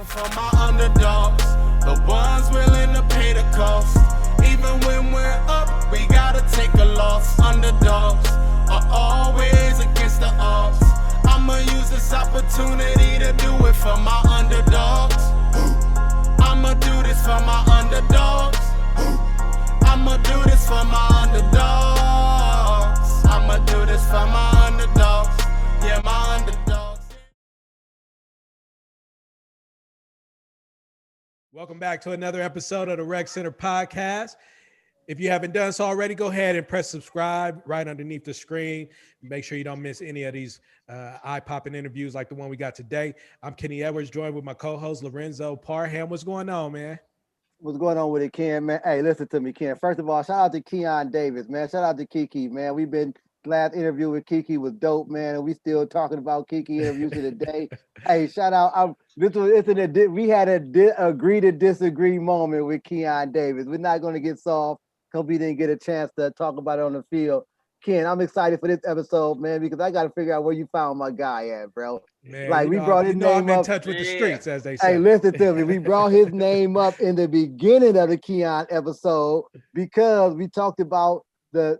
For my underdogs, the ones willing to pay the cost. Even when we're up, we gotta take a loss. Underdogs are always against the odds. I'ma use this opportunity to do it for my underdogs. I'ma do this for my underdogs. I'ma do this for my underdogs. I'ma do this for my underdogs. Yeah, my underdogs. Welcome back to another episode of the Rec Center Podcast. If you haven't done so already, go ahead and press subscribe right underneath the screen. Make sure you don't miss any of these eye-popping interviews like the one we got today. I'm Kenny Edwards, joined with my co-host Lorenzo Parham. What's going on, man? What's going on with it, Ken, man? Hey, listen to me, Ken. First of all, shout out to Keon Davis, man. Shout out to Kiki, man. We've been last interview with Kiki was dope, man, and we still talking about Kiki interviews to the day. Hey, shout out. We had a agree to disagree moment with Keon Davis. We're not going to get soft because we didn't get a chance to talk about it on the field. Ken, I'm excited for this episode, man, because I got to figure out where you found my guy at, bro. Man, like we brought his name I'm in up. touch with the streets, as they say. Hey, listen to me. We brought his name up in the beginning of the Keon episode because we talked about the.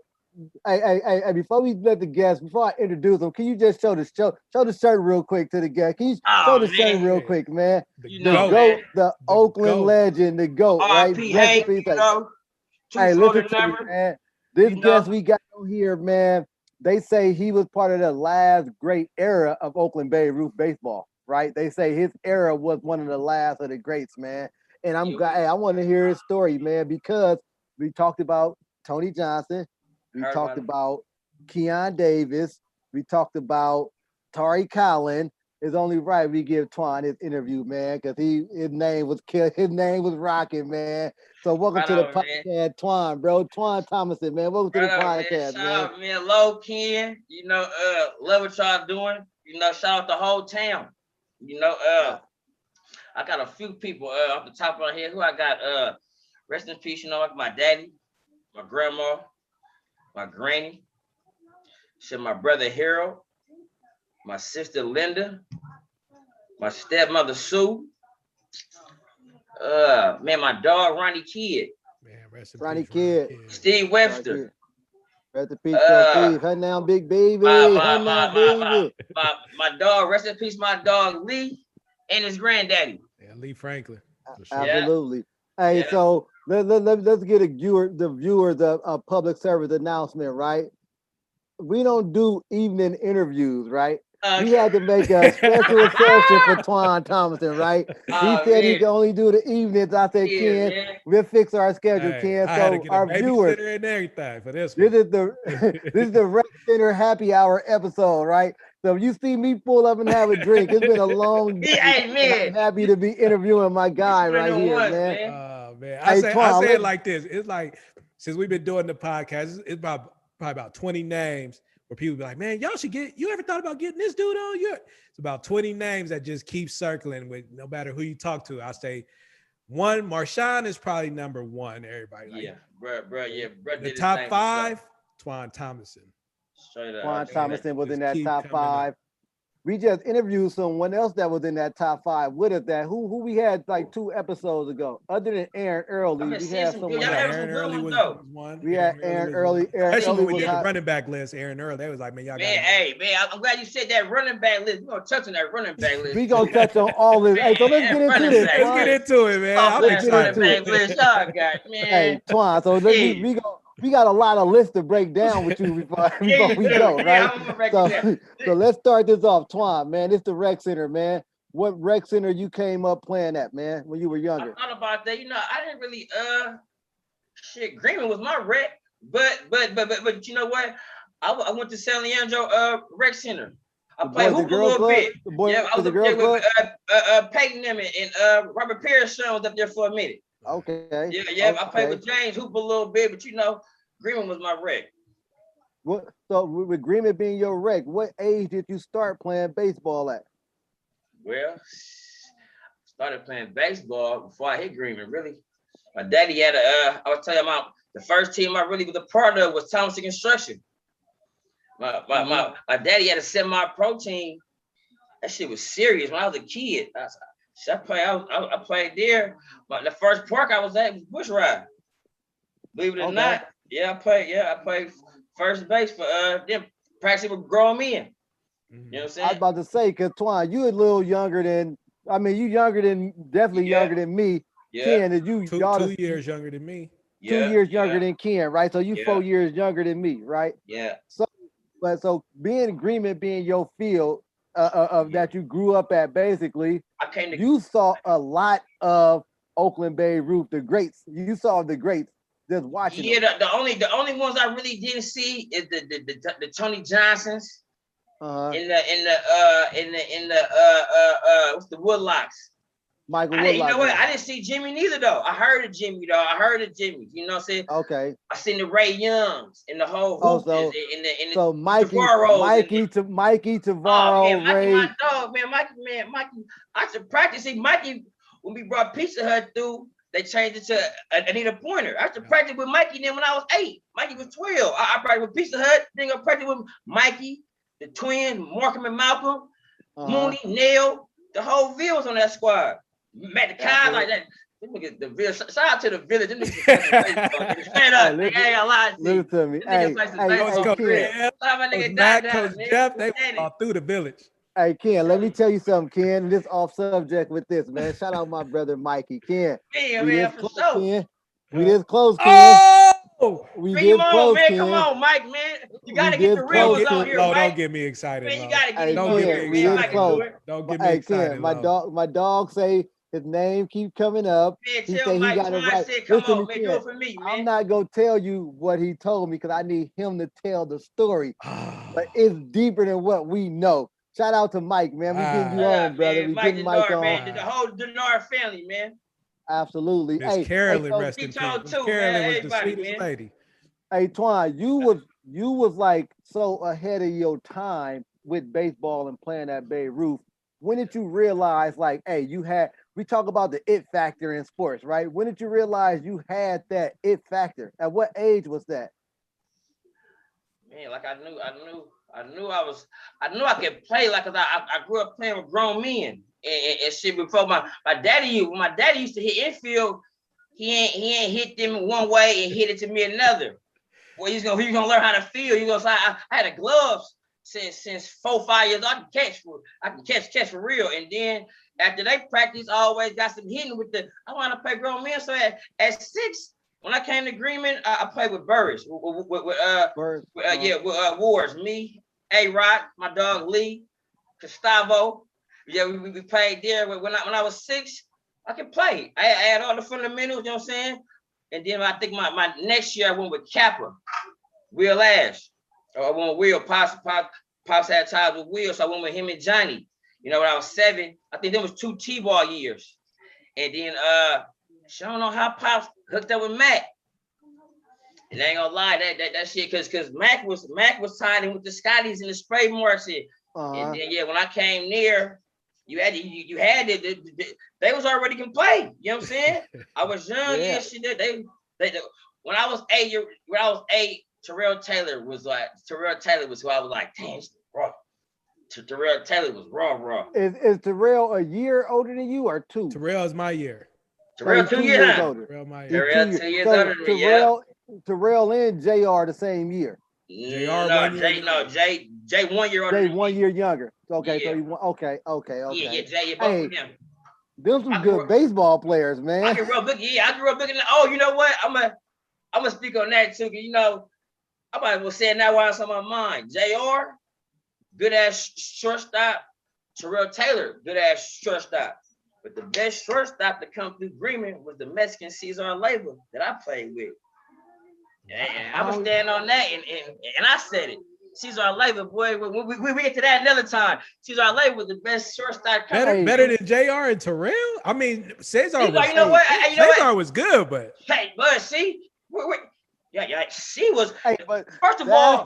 Hey, before we let the guests, before I introduce them, can you just show the shirt real quick to the guest? Can you show the shirt real quick, man? The Oakland legend, the GOAT, right? Hey, listen to me, man. This guest we got on here, man, they say he was part of the last great era of Oakland Babe Ruth baseball, right? They say his era was one of the last of the greats, man. And I'm glad. Hey, I want to hear his story, man, because we talked about Tony Johnson. We talked about Keon Davis. We talked about Tari Collin. It's only right we give Twan his interview, man, because his name was rocking, man. So welcome to the podcast, man. Twan, bro. Twan Thomasson, man. Welcome to the podcast, man. Shout out, man. Low Ken. Love what y'all doing. Shout out the whole town. I got a few people off the top of my head who I got rest in peace, like my daddy, my grandma, my granny, my brother Harold, my sister Linda, my stepmother Sue, my dog Ronnie Kidd, Ronnie Kidd, Steve Webster, rest in peace, Steve. Her now, big baby. My dog, rest in peace, my dog Lee and his granddaddy. Yeah, Lee Franklin. Sure. Absolutely. Yeah. Hey, so let's get the viewers a public service announcement, right? We don't do evening interviews, right? We had to make a special exception for Twan Thomasson, right? He said he can only do the evenings. I said, Ken, we'll fix our schedule, Ken. So our viewers, and everything for this is the Rec Center happy hour episode, right? So if you see me pull up and have a drink, it's been a long day. I'm happy to be interviewing my guy right here, man. Man, I say it like this. It's like since we've been doing the podcast, it's probably about 20 names where people be like, man, y'all should you ever thought about getting this dude on? It's about 20 names that just keep circling with no matter who you talk to. I say one, Marshawn is probably number one. Everybody bro. The top five, Twan Thomasson. Twan Thomasson was in that top five. We just interviewed someone else that was in that top five with us. That who we had like 2 episodes ago. Other than Aaron Early, we had someone. Aaron Early was one. We had Aaron Early. Especially when we did the running back list. Aaron Early, they was like, man, y'all got. Man, I'm glad you said that running back list. We're gonna touch on that running back list. We gonna touch on all this. Hey, so let's get into this. Let's get into it, man. I'm excited. Hey, Twan. So we got a lot of lists to break down with you before we go, right? So let's start this off. Twan, man, it's the Rec Center, man. What Rec Center you came up playing at, man, when you were younger? I thought about that. I didn't really Greenman was my rec, but you know what? I went to San Leandro Rec Center. I played hoop a little bit. I was up there with Peyton them and Robert Pierce was up there for a minute. Okay. Yeah. I played with James Hoop a little bit, but Greenman was my rec. So with Greenman being your rec, what age did you start playing baseball at? Well, started playing baseball before I hit Greenman, really. My daddy had I was telling you about the first team I really was a part of was Thomasson Construction. My daddy had a semi-pro team. That shit was serious when I was a kid. So I played there, but the first park I was at was Bush Ride. Believe it or not, I played first base for them practicing with grown men. You know what I'm saying? I was about to say, cause Twan, you a little younger than. I mean, you definitely younger than me. Yeah. Ken, is you y'all 2 years younger than me. 2 years younger than Ken, right? So you 4 years younger than me, right? Yeah. So being in agreement being your field of that you grew up at, basically, you saw a lot of Oakland Babe Ruth, the greats. You saw the greats just watching. Yeah, the only ones I really didn't see is the Tony Johnsons. In the what's the Woodlocks? Michael Woodlock. You know what? I didn't see Jimmy neither though. I heard of Jimmy though. You know what I'm saying? Okay. I seen the Ray Youngs and the whole so Mikey Tavaro, Ray. My dog, Mikey. I should practice. See, Mikey, when we brought Pizza Hut through, they changed it to Anita Pointer. I used to practice with Mikey then when I was 8. Mikey was 12. I practiced with Pizza Hut. Then I practiced with Mikey, the twin, Markham and Malcolm, Mooney, Neil. The whole Ville was on that squad. Met the Kyle like that. The village. Shout out to the village. Stand up. Nigga, I ain't gonna lie to you. Listen to me. Coach Jeff, they went all through the village. Hey, Ken, let me tell you something, Ken. This off subject with this, man. Shout out my brother Mikey. Ken. Yeah, man, for sure. Ken. We this close, Ken. We Bring him this on, close, man. Ken. Come on, Mike, man. You gotta get the real ones out here, Mike. Don't get me excited. Man, you gotta get Don't get me excited. Ken, my dog say his name keep coming up. Man, he tell say Mike, he got it right. come Listen on, to man, do it for me, man. I'm not gonna tell you what he told me because I need him to tell the story. But it's deeper than what we know. Shout out to Mike, man. We getting you on, brother. We getting Mike on. Man. The whole Denard family, man. Absolutely. Miss Carolyn, so rest in peace. Carolyn was the sweetest lady. Hey, Twan, you was like so ahead of your time with baseball and playing at Babe Ruth. When did you realize, like, hey, we talk about the it factor in sports, right? When did you realize you had that it factor? At what age was that? Man, like I knew I could play, like, cause I grew up playing with grown men and shit before my daddy. When my daddy used to hit infield, he ain't hit them one way and hit it to me another. Well, he's gonna learn how to feel. I had a gloves since 4-5 years. I can catch for real. And then after they practice, I always got some hitting with I want to play grown men. So at 6, when I came to Greenman, I played with Burris, with Wars, me, A-Rod, my dog Lee, Gustavo. Yeah, we played there. When I was 6, I could play. I had all the fundamentals, you know what I'm saying? And then I think my next year I went with Kappa, Will Ash. I went with Will. Pops had ties with Will, so I went with him and Johnny. You know, when I was 7, I think there was 2 T-ball years. And then I don't know how Pops hooked up with Mac. And I ain't gonna lie, that shit, cause Mac was tied in with the Scotties and the spray marks shit. And then when I came near, you had it. They was already can play. You know what I'm saying? I was young and shit. They when I was 8, Terrell Taylor was who I was like, damn, raw. Terrell Taylor was raw. Is Terrell a year older than you or 2? Terrell is my year. Terrell 2 years older. Terrell my year. Terrell 2 years older than me. Terrell and JR the same year. Jay 1 year older. Jay 1 year younger. Okay, yeah. So okay. Yeah, Jay, both of them. Them some good baseball players, man. I grew up looking. Oh, you know what? I'm gonna speak on that too. You know, I might as well say it now while it's on my mind. JR, good ass shortstop. Terrell Taylor, good ass shortstop. But the best shortstop to come through Greenman was the Mexican Cesar Leyva that I played with. And I was standing on that, and I said it. Cesar Leyva, boy, we get to that another time. Cesar Leyva was the best shortstop. Better than JR and Terrell? I mean, Cesar was, like, Cesar was good, but hey, but see, she was. Hey, first of all,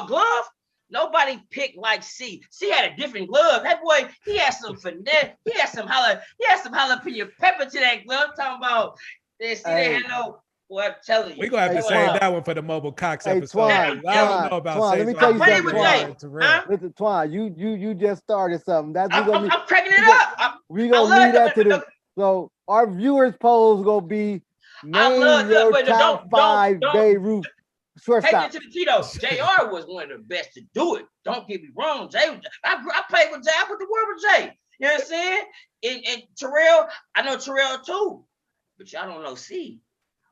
glove. Nobody picked like C. C had a different glove. That boy, he had some finesse. He had some jalapeno pepper to that glove. I'm talking about this. They had no. Boy, I'm telling you. We're going to have to save that one for the Mobile Cox episode. Twan, I don't know about Twan, let me tell you something, Twan. Listen, Twan, you just started something. I'm cracking it up. we gonna leave that to the. So our viewers polls gonna be name your top 5 Babe Ruth shortstop. Take it to the Tito. JR was one of the best to do it. Don't get me wrong. Jay, I played with Jay. I put the word with Jay. You know what I'm saying? And Terrell, I know Terrell too, but y'all don't know C.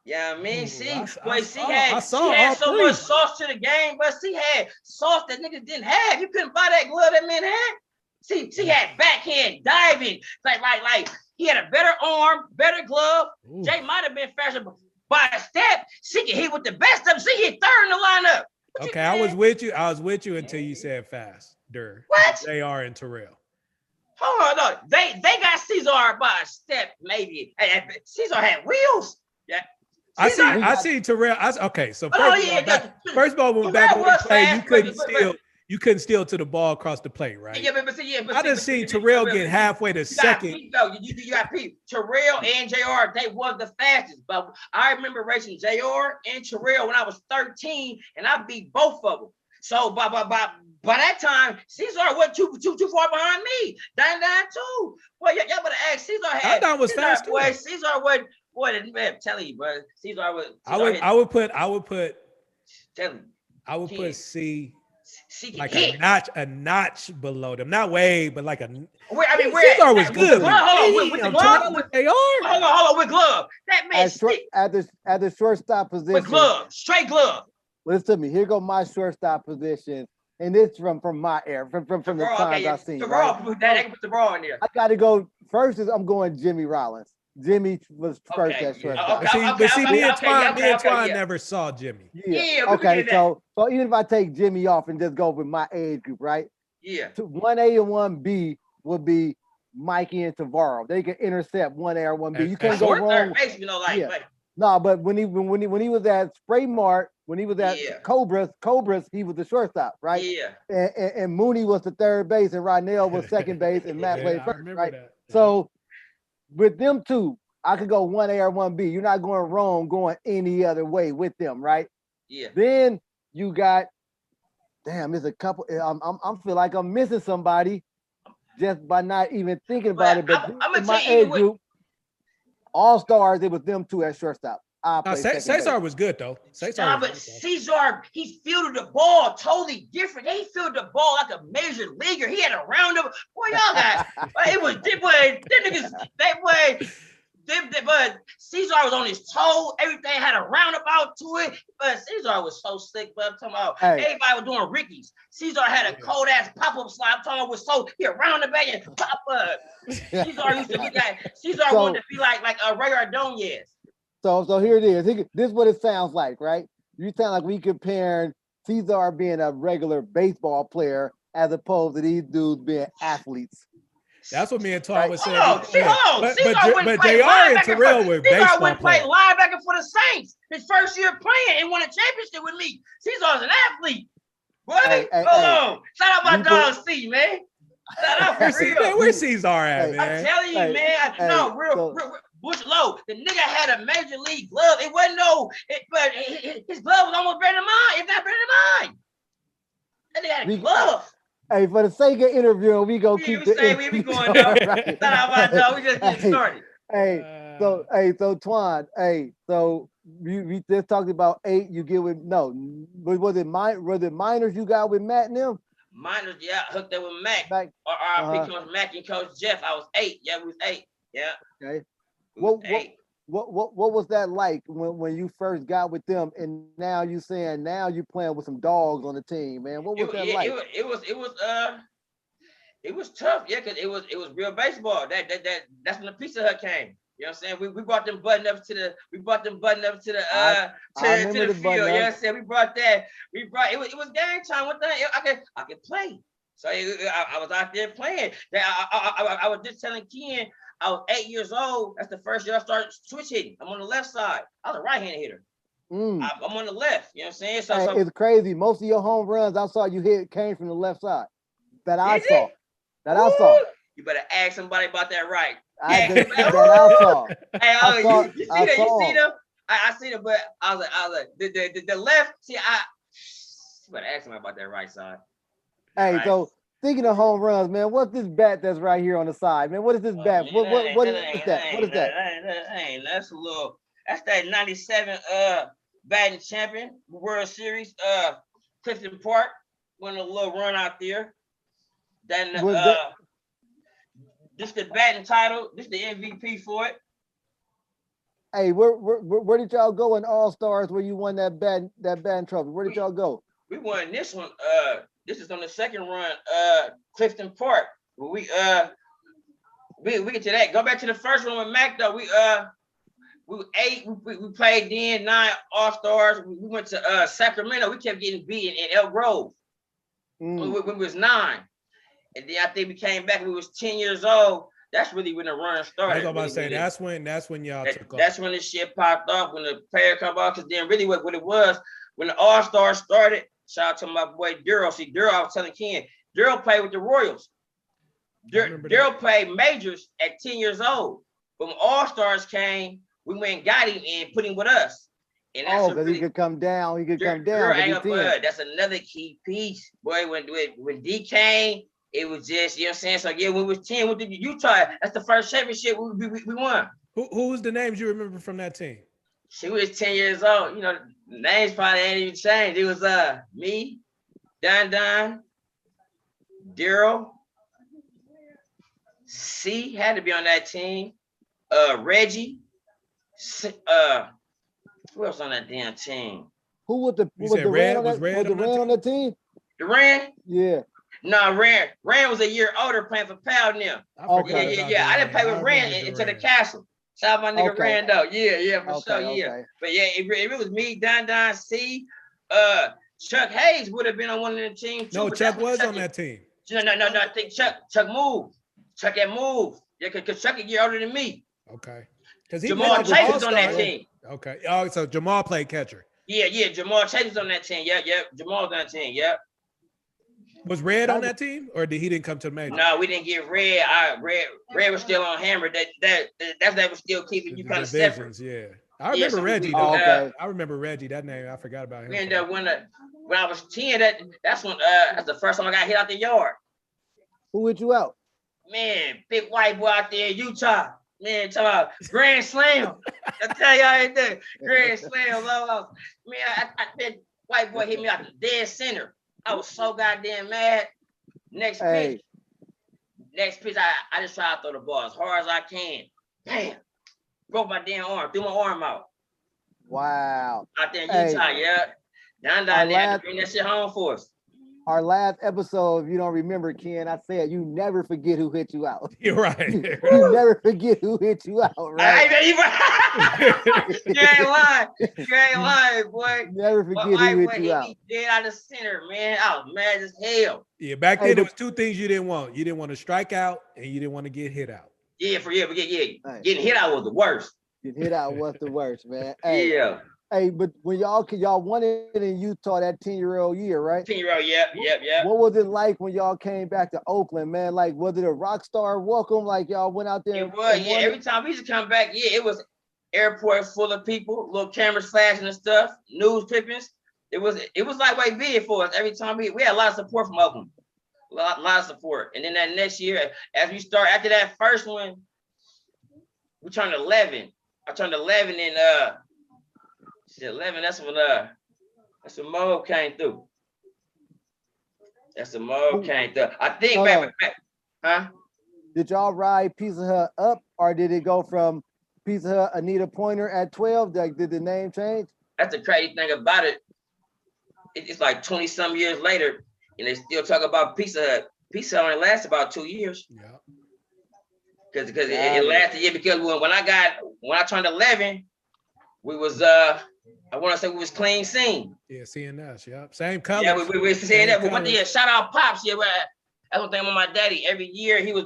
Yeah, you know I mean, C had so much sauce to the game, but C had sauce that niggas didn't have. You couldn't buy that glove that man had. C had backhand diving, like he had a better arm, better glove. Ooh. Jay might have been faster by a step. C can hit with the best of them. C hit third in the lineup. Okay, I was with you until you said faster. What? JR and Terrell. Hold on, they got Cesar by a step, maybe. Cesar had wheels. Yeah. I see Terrell. So first of all, when back when we played, you couldn't steal to the ball across the plate, right? Yeah, but I just seen Terrell get halfway to second. You got Pete. Terrell and JR, they was the fastest. But I remember racing JR and Terrell when I was 13, and I beat both of them. So by that time, Cesar wasn't too far behind me. 99-2. Well, y'all better ask Cesar had. I thought it was fast. Boy, Cesar wasn't. Boy, I'm telling you, bro. Cesar was. I would put. Tell me. I would put C. Like hit. a notch below them, not way, but like a. Cesar was good. Hold on, with the glove. Hold on, with glove. That man at the shortstop position. With glove, straight glove. Listen to me. Here go my shortstop position, and it's from my era, from the times I've seen. They put the raw in there. I got to go first. I'm going Jimmy Rollins. Jimmy was first at shortstop. Me and Twan never saw Jimmy. Yeah. Okay. So even if I take Jimmy off and just go with my age group, right? Yeah. 1A and 1B would be Mikey and Tavaro. They can intercept 1A or 1B. You can't go wrong. No, but when he was at Spray Mart, when he was at Cobras, he was the shortstop, right? Yeah. And Mooney was the third base, and Rydell was second base, and Matt played first, right? That. So with them two, I could go 1A or 1B. You're not going wrong going any other way with them, right? Yeah. Then you got, there's a couple. I feel like I'm missing somebody just by not even thinking about it. But in my age group, All-Stars, it was them two at shortstop. Cesar was good though. But Cesar, he fielded the ball totally different. He fielded the ball like a major leaguer. He had a roundup. Boy, y'all guys, it was but Cesar was on his toe. Everything had a roundabout to it. But Cesar was so sick. But I'm talking about everybody was doing Rickies. Cesar had a cold ass pop-up slide. I'm talking about was so he roundabout and pop up. Cesar used to be that. Cesar wanted to be like a Ray Ordonez. So here it is. This is what it sounds like, right? You sound like we comparing Cesar being a regular baseball player as opposed to these dudes being athletes. That's what me and Tom was saying. But JR and Terrell were baseball players. Played linebacker for the Saints his first year playing and won a championship with me. Cesar's an athlete. What? Shout out my dog C, man. Shout out for real. Where's Cesar at, man? I'm telling you, man. Real. Bush Low, the nigga had a major league glove. It wasn't but his glove was almost better than mine, if not better than mine. That nigga had a glove. Hey, for the sake of interviewing, we gonna keep the. We be going down. Shout out my dog. We just getting started. So Twan, so we just talked about 8. You get with was it minors you got with Matt and them? Minors, yeah, hooked up with Mac. Or Coach Mac and Coach Jeff. I was 8. Yeah, we was 8. Yeah. Okay. What was that like when you first got with them, and now you saying now you playing with some dogs on the team, man? What was that like? It was tough, yeah, because it was real baseball. That's when the Pizza Hut came. You know what I'm saying? We brought them button up to the field. You know what I'm saying? We brought that. It was game time. What the hell? I could play. So I was out there playing. I was just telling Ken. I was 8 years old. That's the first year I started switch hitting. I'm on the left side. I was a right-handed hitter. I'm on the left. You know what I'm saying? So it's crazy. Most of your home runs I saw you hit came from the left side. I saw. You better ask somebody about that right. I saw. You see them? I see them, but I was like the left. See, you better ask somebody about that right side. Hey, right. Speaking of home runs, man, what's this bat that's right here on the side, man? What is this bat? Man, What is that? What is that? That's a little. That's that '97 batting champion World Series. Clifton Park won a little run out there. Then this the batting title. This the MVP for it. Hey, where did y'all go in All Stars where you won that batting trophy? Where did y'all go? We won this one. This is on the second run. Clifton Park. We get to that. Go back to the first one with Mac though. We played then 9 All Stars. We went to Sacramento. We kept getting beaten in Elk Grove. We was 9, and then I think we came back. We was 10 years old. That's really when the run started. I was about to say that's when y'all took off. That's when the shit popped off, when the player come off. Because then really what it was when the All Stars started. Shout out to my boy Daryl. See, Daryl, I was telling Ken, Daryl played with the Royals. Daryl played majors at 10 years old. But when All Stars came, we went and got him and put him with us. And that's because he could come down. He could come down. That's another key piece. Boy, when D came, it was just, you know what I'm saying? So yeah, when we was 10, we did Utah. That's the first championship we won. Who was the names you remember from that team? She was 10 years old. You know, the names probably ain't even changed. It was me, Don, Daryl, C had to be on that team. Reggie, who else on that damn team? Who was the Red on that team? Duran? Yeah. No, Rand was a year older playing for Powell now. Okay. Yeah. I didn't play with Rand into the castle. Shout out my nigga Rand though. Yeah, for sure. Yeah. Okay. But yeah, it was me, Don, C. Chuck Hayes would have been on one of the teams too. No, Chuck was on that team. No. I think Chuck moved. Chuck had moved. Yeah, because Chuck a year older than me. Okay. Jamal Chase was on that team. Okay. Oh, so Jamal played catcher. Yeah. Jamal Chase was on that team. Yeah. Jamal was on that team. Yeah. Was Red on that team, or he didn't come to the major? No, we didn't get Red. Red was still on Hammer. That was still keeping you kind of separate. Yeah, I remember Reggie. I remember Reggie. That name, I forgot about him. And when I was 10, that's the first time I got hit out the yard. Who hit you out? Man, big white boy out there in Utah. Man, talking about Grand Slam. I tell y'all ain't there. Grand Slam. Man, that white boy hit me out the dead center. I was so goddamn mad. Next pitch, I just try to throw the ball as hard as I can. Damn, broke my damn arm, threw my arm out. Wow. Out there in Utah, yeah. Down there, had to bring that shit home for us. Our last episode, if you don't remember, Ken, I said you never forget who hit you out. You're right. You never forget who hit you out, right? You ain't lying, boy. Never forget who hit you out. Dead out of center, man. I was mad as hell. Yeah, back then there was 2 things you didn't want. You didn't want to strike out, and you didn't want to get hit out. Yeah, getting hit out was the worst. Getting hit out was the worst, man. Hey, yeah. Hey, but when y'all won it in Utah that 10-year-old year, right? 10-year-old, yep. What was it like when y'all came back to Oakland, man? Like, was it a rock star welcome? Like y'all went out there? It was, yeah. Every time we used to come back, yeah, it was airport full of people, little cameras flashing and stuff, news clippings. It was like way big for us. Every time we had a lot of support from Oakland, a lot of support. And then that next year, as we start after that first one, we turned 11. I turned 11 in 11. That's when Mo came through. I think back. Huh? Did y'all ride Pizza Hut up, or did it go from Pizza Hut Anita Pointer at 12? Like, did the name change? That's the crazy thing about it. It's like 20-some years later, and they still talk about Pizza Hut. Pizza Hut only lasts about 2 years. Yeah. Because it lasted. Yeah, because when I turned 11, we was I want to say we was clean scene. Yeah, CNS. Yeah, same color. Yeah, we were saying that. But shout out Pops. Yeah, that's one thing with my daddy. Every year he was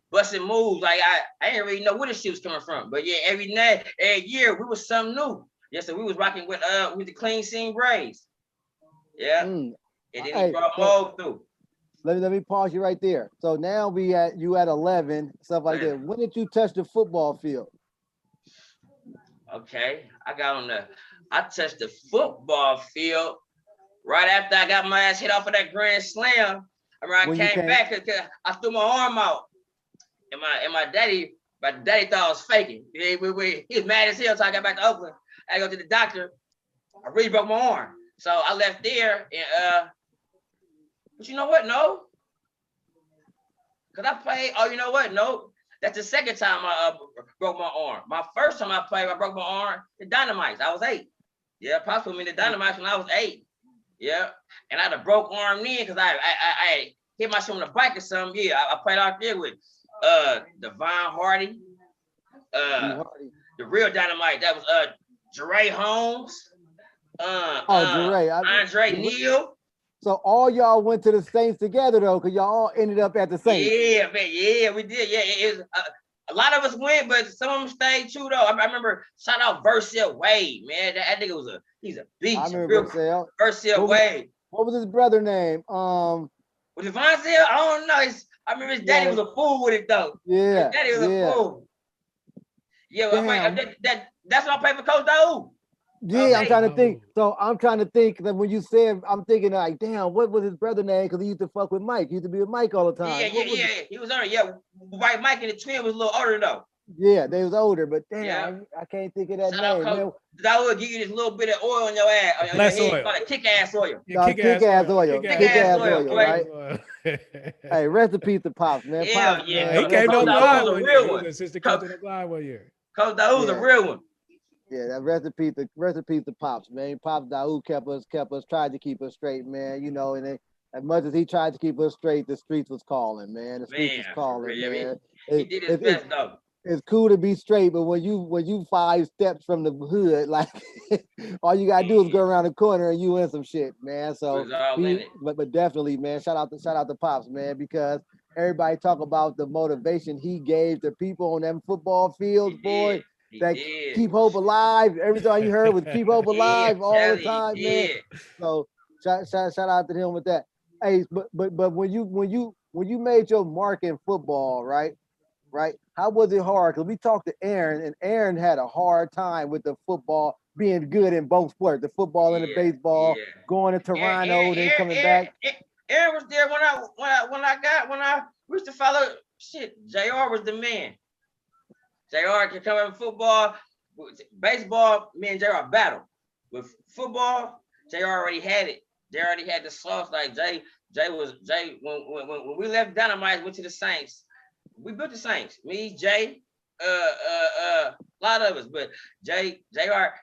busting moves. Like I didn't really know where the shit was coming from. But yeah, every year we was something new. Yeah, so we was rocking with the clean scene braids. Yeah, and then he brought Mo through. Let me pause you right there. So now you at 11, stuff like that. When did you touch the football field? Okay, I touched the football field right after I got my ass hit off of that grand slam. I came back because I threw my arm out, and my daddy thought I was faking. He was mad as hell. So I got back to Oakland. I go to the doctor. I really broke my arm, so I left there. And but you know what? No, because I played. Oh, you know what? No, that's the second time I broke my arm. My first time I played, I broke my arm in Dynamites. I was 8. Yeah, Pops put me in the Dynamites when I was 8. Yeah, and I had a broke arm then because I hit my shit on the bike or something. Yeah, I played out there with Devon Hardy, the real Dynamite. That was Jeray Holmes, Jeray. Andre Neal. So all y'all went to the Saints together though, because y'all all ended up at the Saints. Yeah, man, yeah, we did. Yeah, it was a lot of us went, but some of them stayed too though. I remember shout out Versiel Wade, man. That nigga he's a beast. I remember Versiel Wade. What was his brother name? Was it Vonzel? I don't know. I remember his daddy was a fool with it though. Yeah. His daddy was a fool. Yeah, well, that's what I played for Coach Daoud. Yeah, I'm trying to think. So I'm trying to think that when you said, I'm thinking like, damn, what was his brother name? Because he used to fuck with Mike. He used to be with Mike all the time. Yeah. He was older. Yeah, White Mike and the twin was a little older though. Yeah, they was older, but damn, I can't think of that name. That would give you this little bit of oil on your ass. On Less your oil. Called kick-ass oil. Kick-ass oil. Kick-ass oil, right? Hey, Hey, rest in peace to Pops, man. Yeah, Pops, yeah. man. he came no blind a one real year. He one. was assistant coach on the blind 1 year. Coach Daoud's a real one. Yeah, that rest in peace to Pops, man. Pops Daoud kept us, tried to keep us straight, man. You know, and as much as he tried to keep us straight, the streets was calling, man. The streets was calling, man. He did his best though. It's cool to be straight, but when you 5 steps from the hood, like all you gotta do is go around the corner and you in some shit, man. So, but definitely, man, shout out to Pops, man, because everybody talk about the motivation he gave to people on them football fields, boy. That keep hope alive. Every time you heard was keep hope alive all the time, man. So shout out to him with that. Hey, but when you made your mark in football, right? How was it hard? Because we talked to Aaron, and Aaron had a hard time with the football being good in both sports, the football and the baseball, going to Toronto, then coming back. Aaron was there when I used to follow shit. JR was the man. JR can come in football, baseball. Me and JR battle. With football, JR already had it. They already had the sauce. Like Jay when we left Dynamite, went to the Saints. We built the Saints. Me, Jay, a lot of us, but JR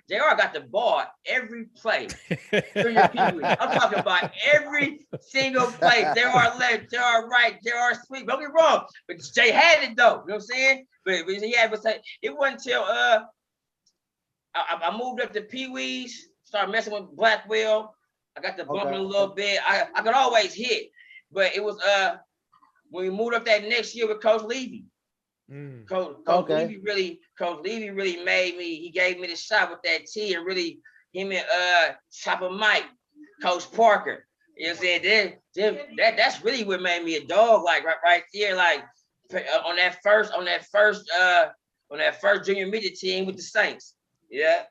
got the ball every play. I'm talking about every single play. JR left, JR right, JR sweep. Don't get wrong, but Jay had it though. You know what I'm saying? But he had it wasn't until I moved up to Pee Wee's, started messing with Blackwell. I got the bumping a little bit. I could always hit, but it was when we moved up that next year with Coach Levy. Coach Levy really made me. He gave me the shot with that T, and really him and Chopper Mike, Coach Parker. You know what I'm saying? That's really what made me a dog. Like right there, like on that first junior midget team with the Saints. Yeah.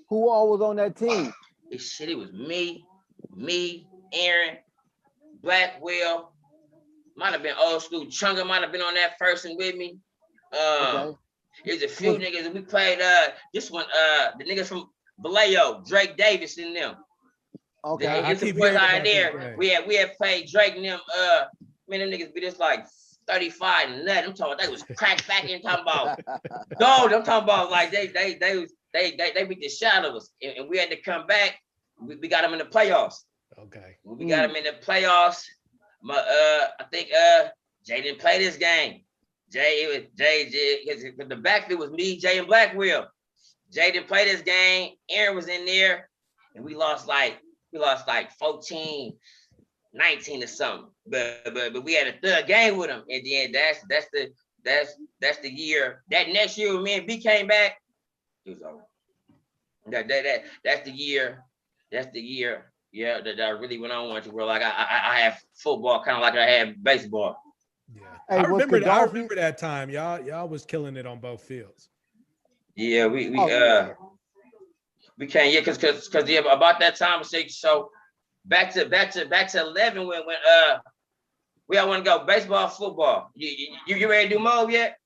Who all was on that team? It was me, Aaron, Blackwell. Might have been old school. Chunga might have been on that first and with me. There's a few niggas that we played. This one, the niggas from Vallejo, Drake Davis and them. Okay. It's a boys out there. We had played Drake and them. Man, them niggas be just like 35 and nothing. I'm talking. They was cracked back in talking about. Dog, I'm talking about like they beat the shot of us, and we had to come back. We got them in the playoffs. Okay. We got them in the playoffs. I think Jay didn't play this game. Jay, the backfield was me, Jay, and Blackwell. Jay didn't play this game. Aaron was in there, and we lost like 14-19 or something. But we had a third game with him. And then that's the year. That next year when me and B came back, it was over. That's the year. That's the year. Yeah, that I really went on to where like I have football kind of like I had baseball. Yeah, hey, I remember that time. Y'all was killing it on both fields. Yeah, we can't because about that time. So back to 11 when We all want to go baseball, football. You ready to do Mob yet?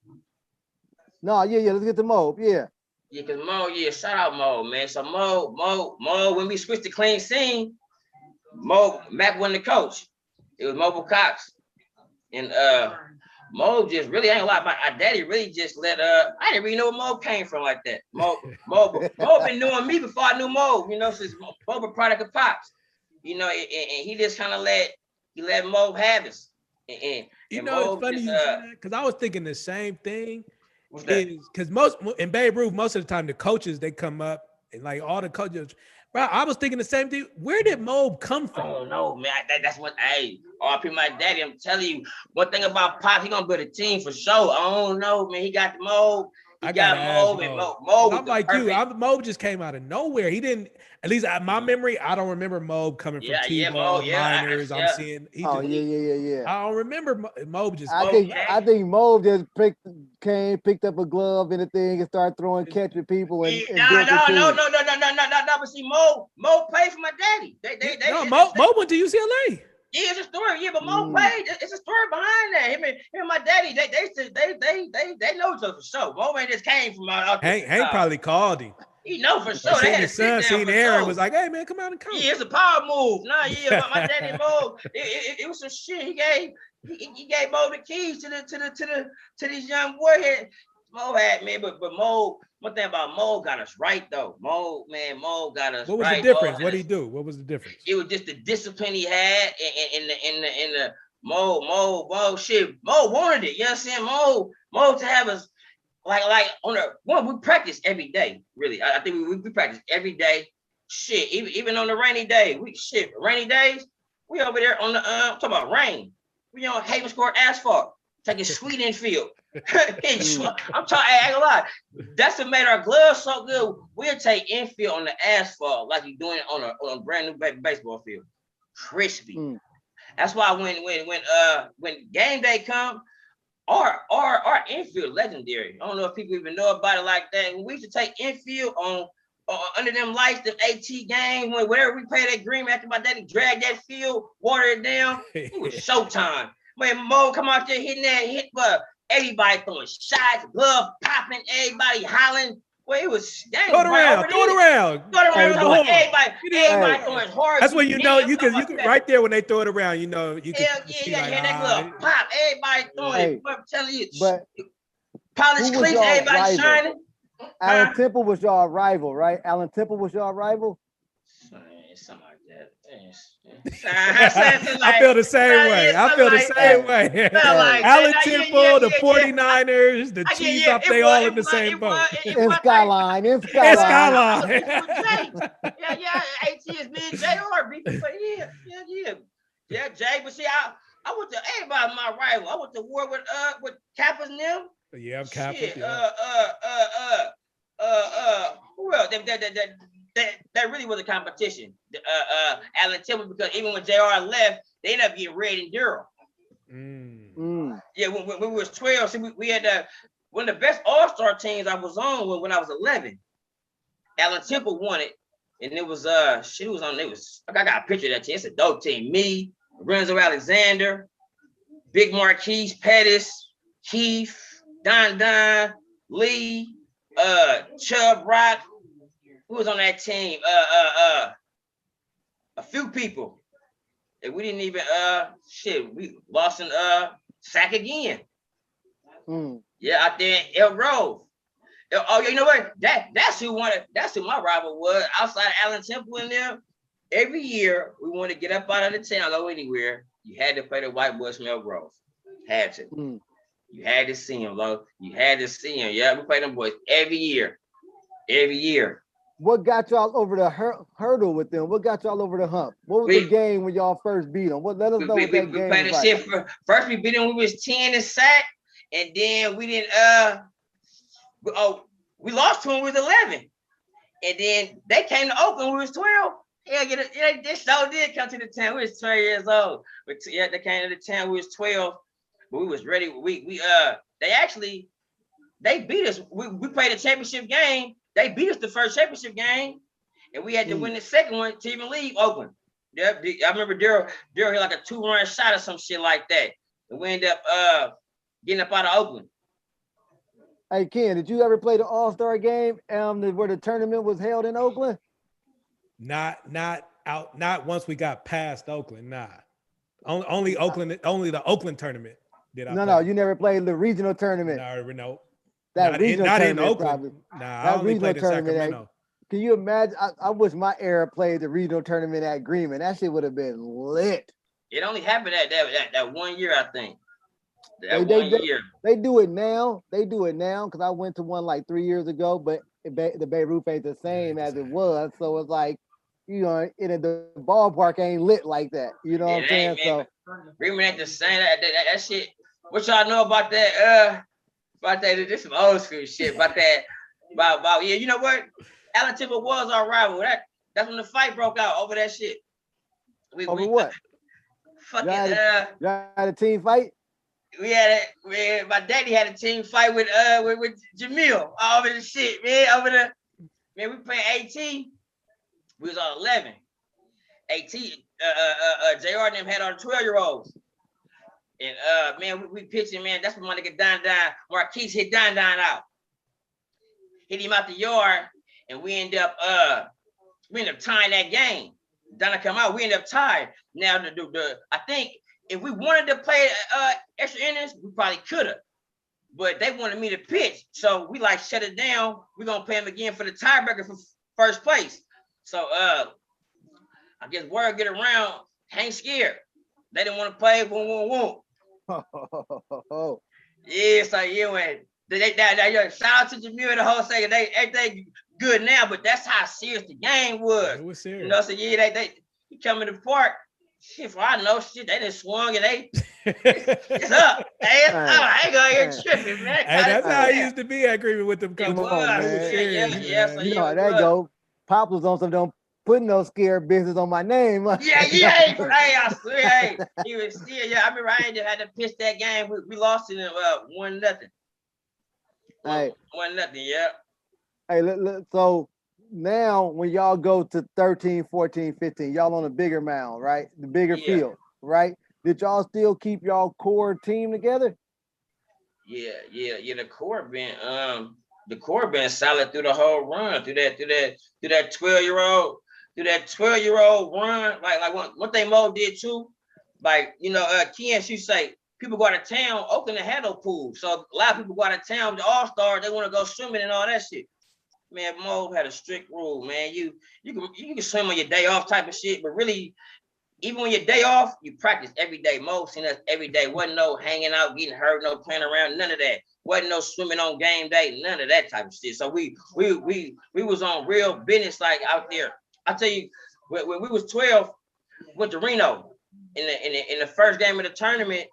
No, yeah, let's get to Mob, yeah. Yeah, because Mo, shout out Mo, man. So Mo, when we switched to clean scene, Mac wasn't the coach. It was Mobile Cox. And Mo just really ain't a lot. My daddy really just let I didn't really know where Mo came from like that. Mo been knowing me before I knew Mo, since Mo a product of Pops. And he just kind of let Mo have it. And it's Mo funny just, you say that because I was thinking the same thing. What's that? Because in Babe Ruth, most of the time the coaches they come up and like all the coaches. Bro, I was thinking the same thing. Where did Mob come from? I don't know, man. That's what. Hey, RP my daddy. I'm telling you, one thing about Pop, he gonna build a team for sure. I don't know, man. He got the Mob. He got Mob and Mob. I'm like you. Mob just came out of nowhere. He didn't. At least my memory, I don't remember Mob coming from T-ball minors. I'm seeing. Yeah. I don't remember Mob just. I think Mob just picked up a glove and a thing and started throwing catch at people and no. But see, Mo played for my daddy. Mo went to UCLA. Yeah, it's a story. Yeah, but Mo played. It's a story behind that. Him and my daddy, they know each other for sure. Mo man just came from out. Hank probably called him. He know for sure. Seen his son, seen Aaron, was like, "Hey man, come out and coach." Yeah, it's a power move. Nah, yeah, but my daddy Mo, it was some shit. He gave Mo the keys to this young boy here. Mo had, man, but Mo. One thing about Mo got us right though. Mo got us right. What was the difference? What did he do? What was the difference? It was just the discipline he had in the Mo shit. Mo wanted it. You know what I'm saying? Mo to have us like on the one we practice every day. Really, I think we practice every day. Shit, even on the rainy day. Rainy days. We over there on the talking about rain. We on Havens Court asphalt. Taking sweet infield. I'm talking, I ain't gonna lie. That's what made our gloves so good. We'll take infield on the asphalt like you're doing it on a brand new baseball field. Crispy. That's why when game day come, our infield legendary. I don't know if people even know about it like that. When we used to take infield on under them lights, the AT game, whenever we play that green after my daddy dragged that field, water it down, it was showtime. When Mo come out there hitting that hit, but everybody throwing shots, glove popping, everybody hollering. Well, it was throw it around. Everybody throwing hard. That's when you know you can right there when they throw it around, you know you can that glove pop. Everybody throwing it. I'm telling you, but polished cleats, everybody shining. Allen Temple was your rival, right? Allen Temple was your rival. Something like that. I feel the same way. Allen Temple, the 49ers, the Chiefs, they all in the same boat. In Skyline. Yeah, AT is me and JR. Yeah, Jay. But see, I went to everybody my rival. I went to war with Kappas and them. Yeah, I'm Kappas. Who else? That really was a competition. Allen Temple, because even when JR left, they ended up getting Red and Durham. Yeah, when we was 12, see, we had one of the best all-star teams I was on when I was 11. Allen Temple won it, and it was I got a picture of that team. It's a dope team. Me, Renzo Alexander, Big Marquise Pettis, Keith, Don, Lee, Chubb Rock. Who was on that team? A few people. And we didn't even we lost in sack again. Yeah, out there in El Grove. Oh, you know what? That's who my rival was. Outside of Allen Temple and them. Every year we wanted to get up out of the town, go anywhere. You had to play the white boys from El Grove. Had to. You had to see them, though. You had to see them. Yeah, we played them boys every year. What got y'all over the hurdle with them? What got y'all over the hump? What was the game when y'all first beat them? Let us know what that game was like. First we beat them, we was 10 in sack, and then we didn't we lost to them, we was 11. And then they came to Oakland, we was 12. Yeah, they so did come to the town. We was 12 years old. But yeah, they came to the town, we was 12. But we was ready. They beat us. We played a championship game. They beat us the first championship game, and we had to win the second one to even leave Oakland. Yep. I remember Daryl hit like a 2-run shot or some shit like that. And we ended up getting up out of Oakland. Hey Ken, did you ever play the All-Star game where the tournament was held in Oakland? Not once we got past Oakland. Nah. Only Oakland, only the Oakland tournament did I play. No, you never played the regional tournament. No. That regional not tournament, in Oakland. probably. Nah, That I only regional played in tournament Sacramento. Can you imagine? I wish my era played the regional tournament at Greenman. That shit would have been lit. It only happened that 1 year, I think. That They- 1 year. They do it now. Because I went to one like 3 years ago, but the Babe Ruth ain't the same as it was. So it's like, the ballpark ain't lit like that. You know what I'm saying? So Greenman ain't the same. That shit. What y'all know about that? This some old school shit. About yeah. You know what? Allen Timber was our rival. That's when the fight broke out over that shit. over what? Fucking y'all had a team fight? We had my daddy had a team fight with Jamil over the shit, man. We playing 18. We was on 11. 18. JR and them had our 12-year-olds. And we pitching, man. That's when my nigga Don Marquise hit Don out. Hit him out the yard, and we end up tying that game. Donna come out, we end up tied. Now I think if we wanted to play extra innings, we probably could have. But they wanted me to pitch. So we like shut it down. We're gonna play him again for the tiebreaker for first place. So I guess word get around, ain't scared. They didn't want to play, whoom. Yeah, so yeah, man. Shout out to Jamil and the whole second. Everything good now, but that's how serious the game was. It was serious. You know, so yeah, they come in the park. Shit, for I know, shit, they done swung and it's up. Hey, it's up. I ain't going here tripping, man. Hey, that's how I used to be agreeing with them. Come on, It was man. serious, Yeah, man. so You know how that go. Pop was on some don't put no scare business on my name. Yeah, hey, I swear, hey. He was still, yeah. I remember I ain't just had to pitch that game. We lost it in 1-0. Hey. 1-0, yeah. Hey, so now when y'all go to 13, 14, 15, y'all on a bigger mound, right? The bigger field, right? Did y'all still keep y'all core team together? Yeah. The core been solid through the whole run, through that 12-year-old, run. Like one thing Mo did too. Like, Ken, she say people go out of town, Oakland had no pool. So a lot of people go out of town, the all-stars, they want to go swimming and all that shit. Man, Mo had a strict rule, man. You can swim on your day off type of shit, but really, even when your day off, you practice every day. Mo seen us every day. Wasn't no hanging out, getting hurt, no playing around, none of that. Wasn't no swimming on game day, none of that type of shit. So we was on real business like out there. I tell you, when we was 12, went to Reno in the first game of the tournament.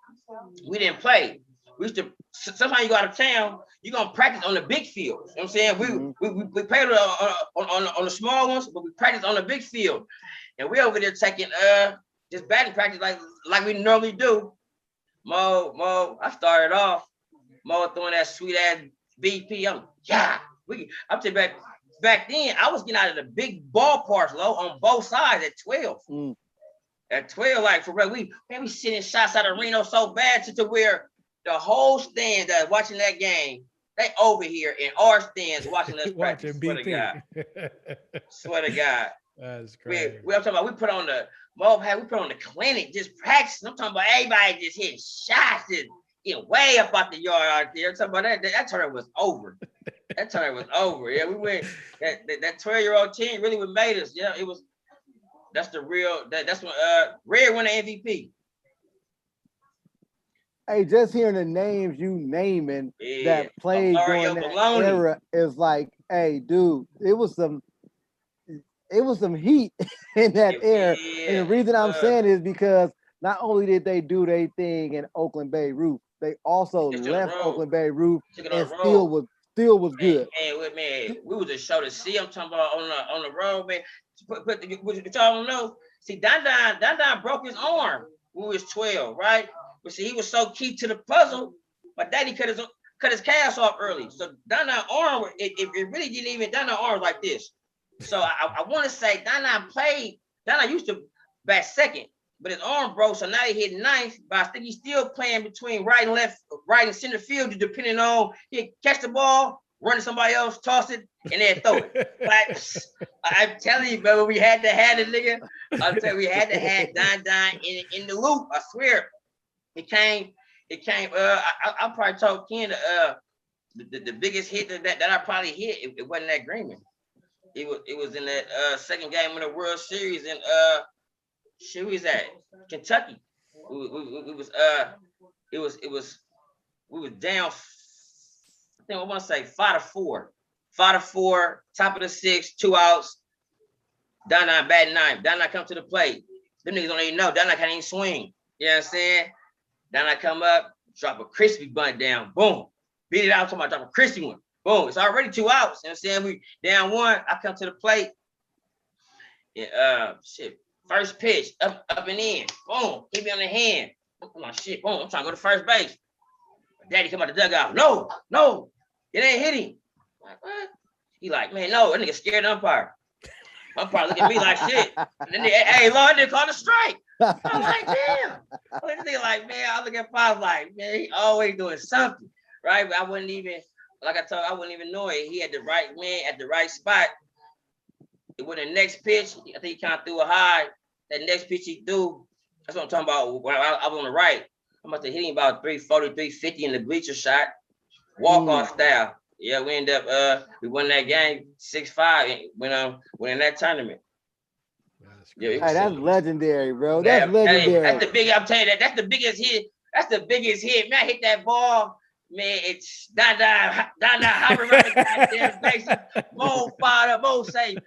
We didn't play. We used to sometimes you go out of town, you're gonna practice on the big fields. You know what I'm saying? We played on the small ones, but we practice on the big field. And we over there taking just batting practice like we normally do. Mo, I started off. Mo throwing that sweet ass BP. I'm telling you back then, I was getting out of the big ballparks low on both sides at 12. At 12, like for real, we sending shots out of Reno so bad to where the whole stand that's watching that game, they over here in our stands watching us practice. Swear to God. Swear to God. That's crazy. I'm talking about we put on the clinic, just practicing. I'm talking about everybody just hitting shots, just getting way up out the yard out there. I'm talking about that tournament was over. That tournament was over. Yeah, we went that 12-year-old team really what made us. Yeah, it was. That's the real. That's when Red won the MVP. Hey, just hearing the names you naming that played during that era is like, hey, dude, it was some heat in that era. And the reason I'm saying is because not only did they do their thing in Oakland Babe Ruth, they also left Oakland Babe Ruth and still was good. Man, we was a show to see. I'm talking about on the road, man. But y'all don't know. See, Don broke his arm when he was 12, right? But see, he was so key to the puzzle. My daddy cut his cast off early. So Don arm, it really didn't even Don arm like this. So I want to say Don used to bat second, but his arm broke, so now he hit ninth. But I think he's still playing between right and left, right and center field, depending on he catch the ball, run to somebody else, toss it, and then throw it. But I'm telling you, brother, we had to have it, nigga. I'm telling you, we had to have Don in the loop. I swear, it came. I probably told Ken the biggest hit that I probably hit. It wasn't that Greenman. It was in that second game of the World Series in we was at Kentucky. We was down. I think I want to say 5-4, top of the sixth, 2 outs. Don batting ninth. Don come to the plate. Them niggas don't even know. Don can't even swing. You know what I'm saying? Don come up, drop a crispy bunt down. Boom. Beat it out. Talking about drop a crispy one. Boom. It's already 2 outs. You know what I'm saying? We down 1. I come to the plate. And, first pitch, up and in. Boom. Hit me on the hand. I'm like, shit. Boom. I'm trying to go to first base. Daddy come out the dugout. No. It ain't hit him. I'm like, what? He like, man, no. That nigga scared the umpire. Umpire look at me like shit. And then hey, Lord, they called a strike. I'm like, damn. This nigga like, man, I look at Pop like, man, he always doing something. Right? But I wouldn't even, like I told you, I wouldn't even know it. He had the right man at the right spot. It was the next pitch. I think he kind of threw a high. That next pitch he threw, that's what I'm talking about. When I was on the right. I must have hit him about 340, 350 in the bleacher shot. Walk-off style. Yeah, we ended up we won that game 6-5 when in that tournament. Yeah, that's legendary, bro. That's legendary. That's the big. I'm telling you that's the biggest hit. That's the biggest hit. Man, I hit that ball. Man, it's Don hovering around the goddamn base. Mo fired up. Mo say,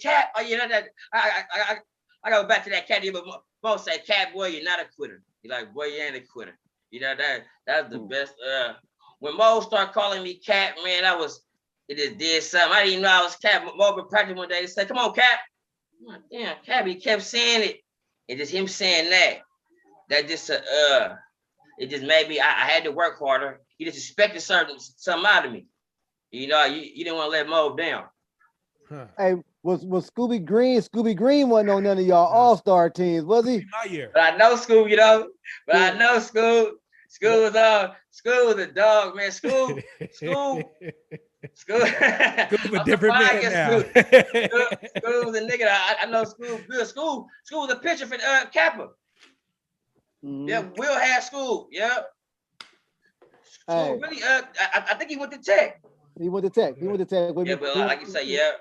cat. Oh, you know that. I go back to that cat. But Mo say, cat boy, you're not a quitter. He's like, boy, you ain't a quitter. You know that's the best. When Mo started calling me cat, man, it just did something. I didn't even know I was cat. Mo been practicing one day. He said, come on, cat. I'm like, damn, cat. He kept saying it. And just him saying that just it just made me. I had to work harder. He just expected something out of me. You know, you didn't want to let Mo down. Huh. Hey, was Scooby Green? Scooby Green wasn't on none of y'all all-star teams, was he? My year. But I know Scoob, you know. But I know Scoob. Scoob was a dog, man. Scoob. Scoob a different man now. Scoob was a nigga. I know Scoob good. Scoob was a pitcher for Kappa. Mm-hmm. Yeah, Will had Scoob. Yeah. Scoob really. I think he went to Tech. He went to Tech. With yeah, but like you say, yeah.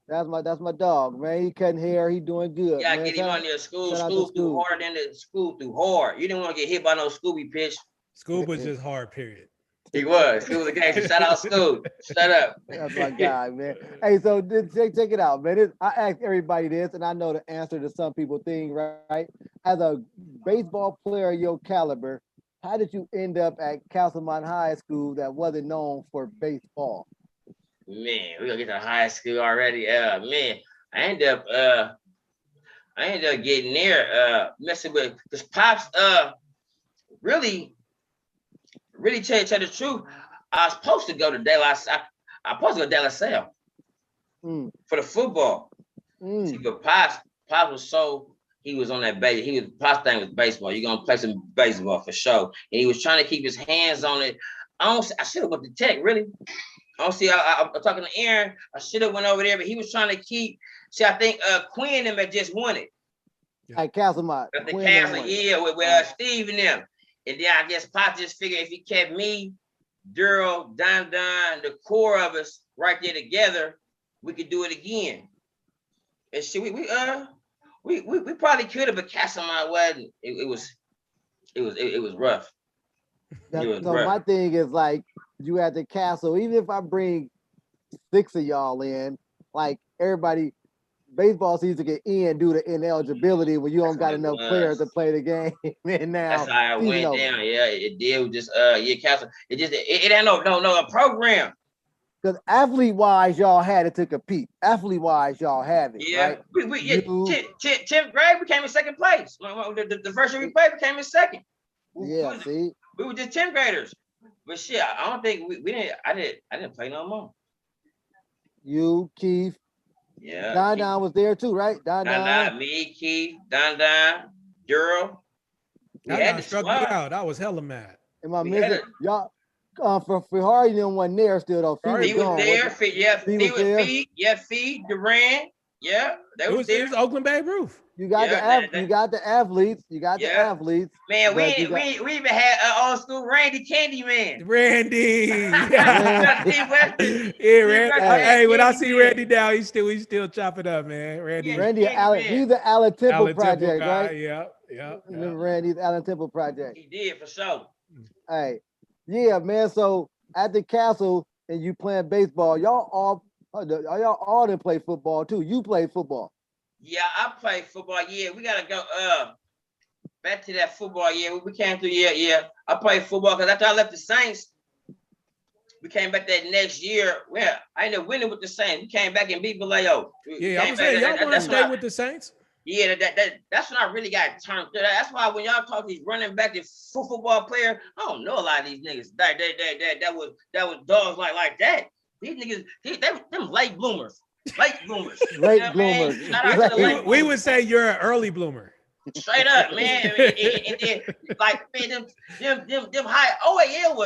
That's my dog, man. He cutting hair. He doing good. Yeah, get him on there. Scoob threw harder than the Scoob threw hard. You didn't want to get hit by no Scooby pitch. Scoob was just hard, period. He was. Scoob was a gangster. Shout out Scoob. Shut up. That's my guy, man. Hey, so check it out, man. I asked everybody this, and I know the answer to some people think, right? As a baseball player of your caliber, how did you end up at Castlemont High School that wasn't known for baseball? Man, we're gonna get to high school already. Man, I ended up getting there, messing with because Pops really tell you the truth. I was supposed to go to De La Salle for the football. See, but Pops was he was on that base. Pops thing was baseball. You're gonna play some baseball for sure. And he was trying to keep his hands on it. I should have went to Tech, really. I'm talking to Aaron. I should have went over there, but he was trying to keep. See, I think Quinn and them had just won it. At Castlemont. At the Castle, yeah, with Steve and them. And then I guess Pop just figured if he kept me, Daryl, Don, the core of us right there together, we could do it again. And shit, we probably could have, but Castlemont wasn't. It was rough. So my thing is like, you at the Castle, even if I bring 6 of y'all in, like everybody, baseball season get in due to ineligibility when you don't got enough players to play the game. And now that's how it went down. Yeah, it did. Just Castle. It ain't no a program. Because athlete-wise, y'all had it to compete. Athlete-wise, y'all had it. Yeah, right? we 10th grade, we came in second place. The first year we played, we came in second. We were just 10th graders. But shit, I don't think we didn't. I didn't play no more. You, Keith, Yeah. Don was there too, right? Don. Me, Keith, Don, Daryl. We had That the struck me squad. out. I was hella mad. Am I We missing? had Y'all, for Ferrari, them wasn't there still though. He was gone. there. Fee was there. Fee, Durant. Yeah, they was there. It was Oakland Babe Ruth. You got the athletes. You got the athletes. Man, we even had old school Randy Candy Man. Randy. Randy. Yeah, Randy. Hey, when I see Randy now, he's still chopping up, man. Randy. Randy Allen. He's the Allen Temple project, guy, right? Yeah. Randy's Allen Temple project. He did for sure. Hey, yeah, man. So at the castle and you playing baseball, y'all all didn't play football too. You played football. Yeah, I played football. Yeah, we gotta go back to that football. Yeah, we came through. Yeah. I played football because after I left the Saints, we came back that next year. Well, I ended up winning with the Saints. We came back and beat Vallejo. Yeah, I'm saying y'all want to stay with the Saints. Yeah, that's when I really got turned. That's why when y'all talk to these running back and football players, I don't know a lot of these niggas. That was dogs like that. These niggas, them late bloomers. Late bloomers. Late bloomers. We would say you're an early bloomer. Straight up, man. And then, like, man, them high OAL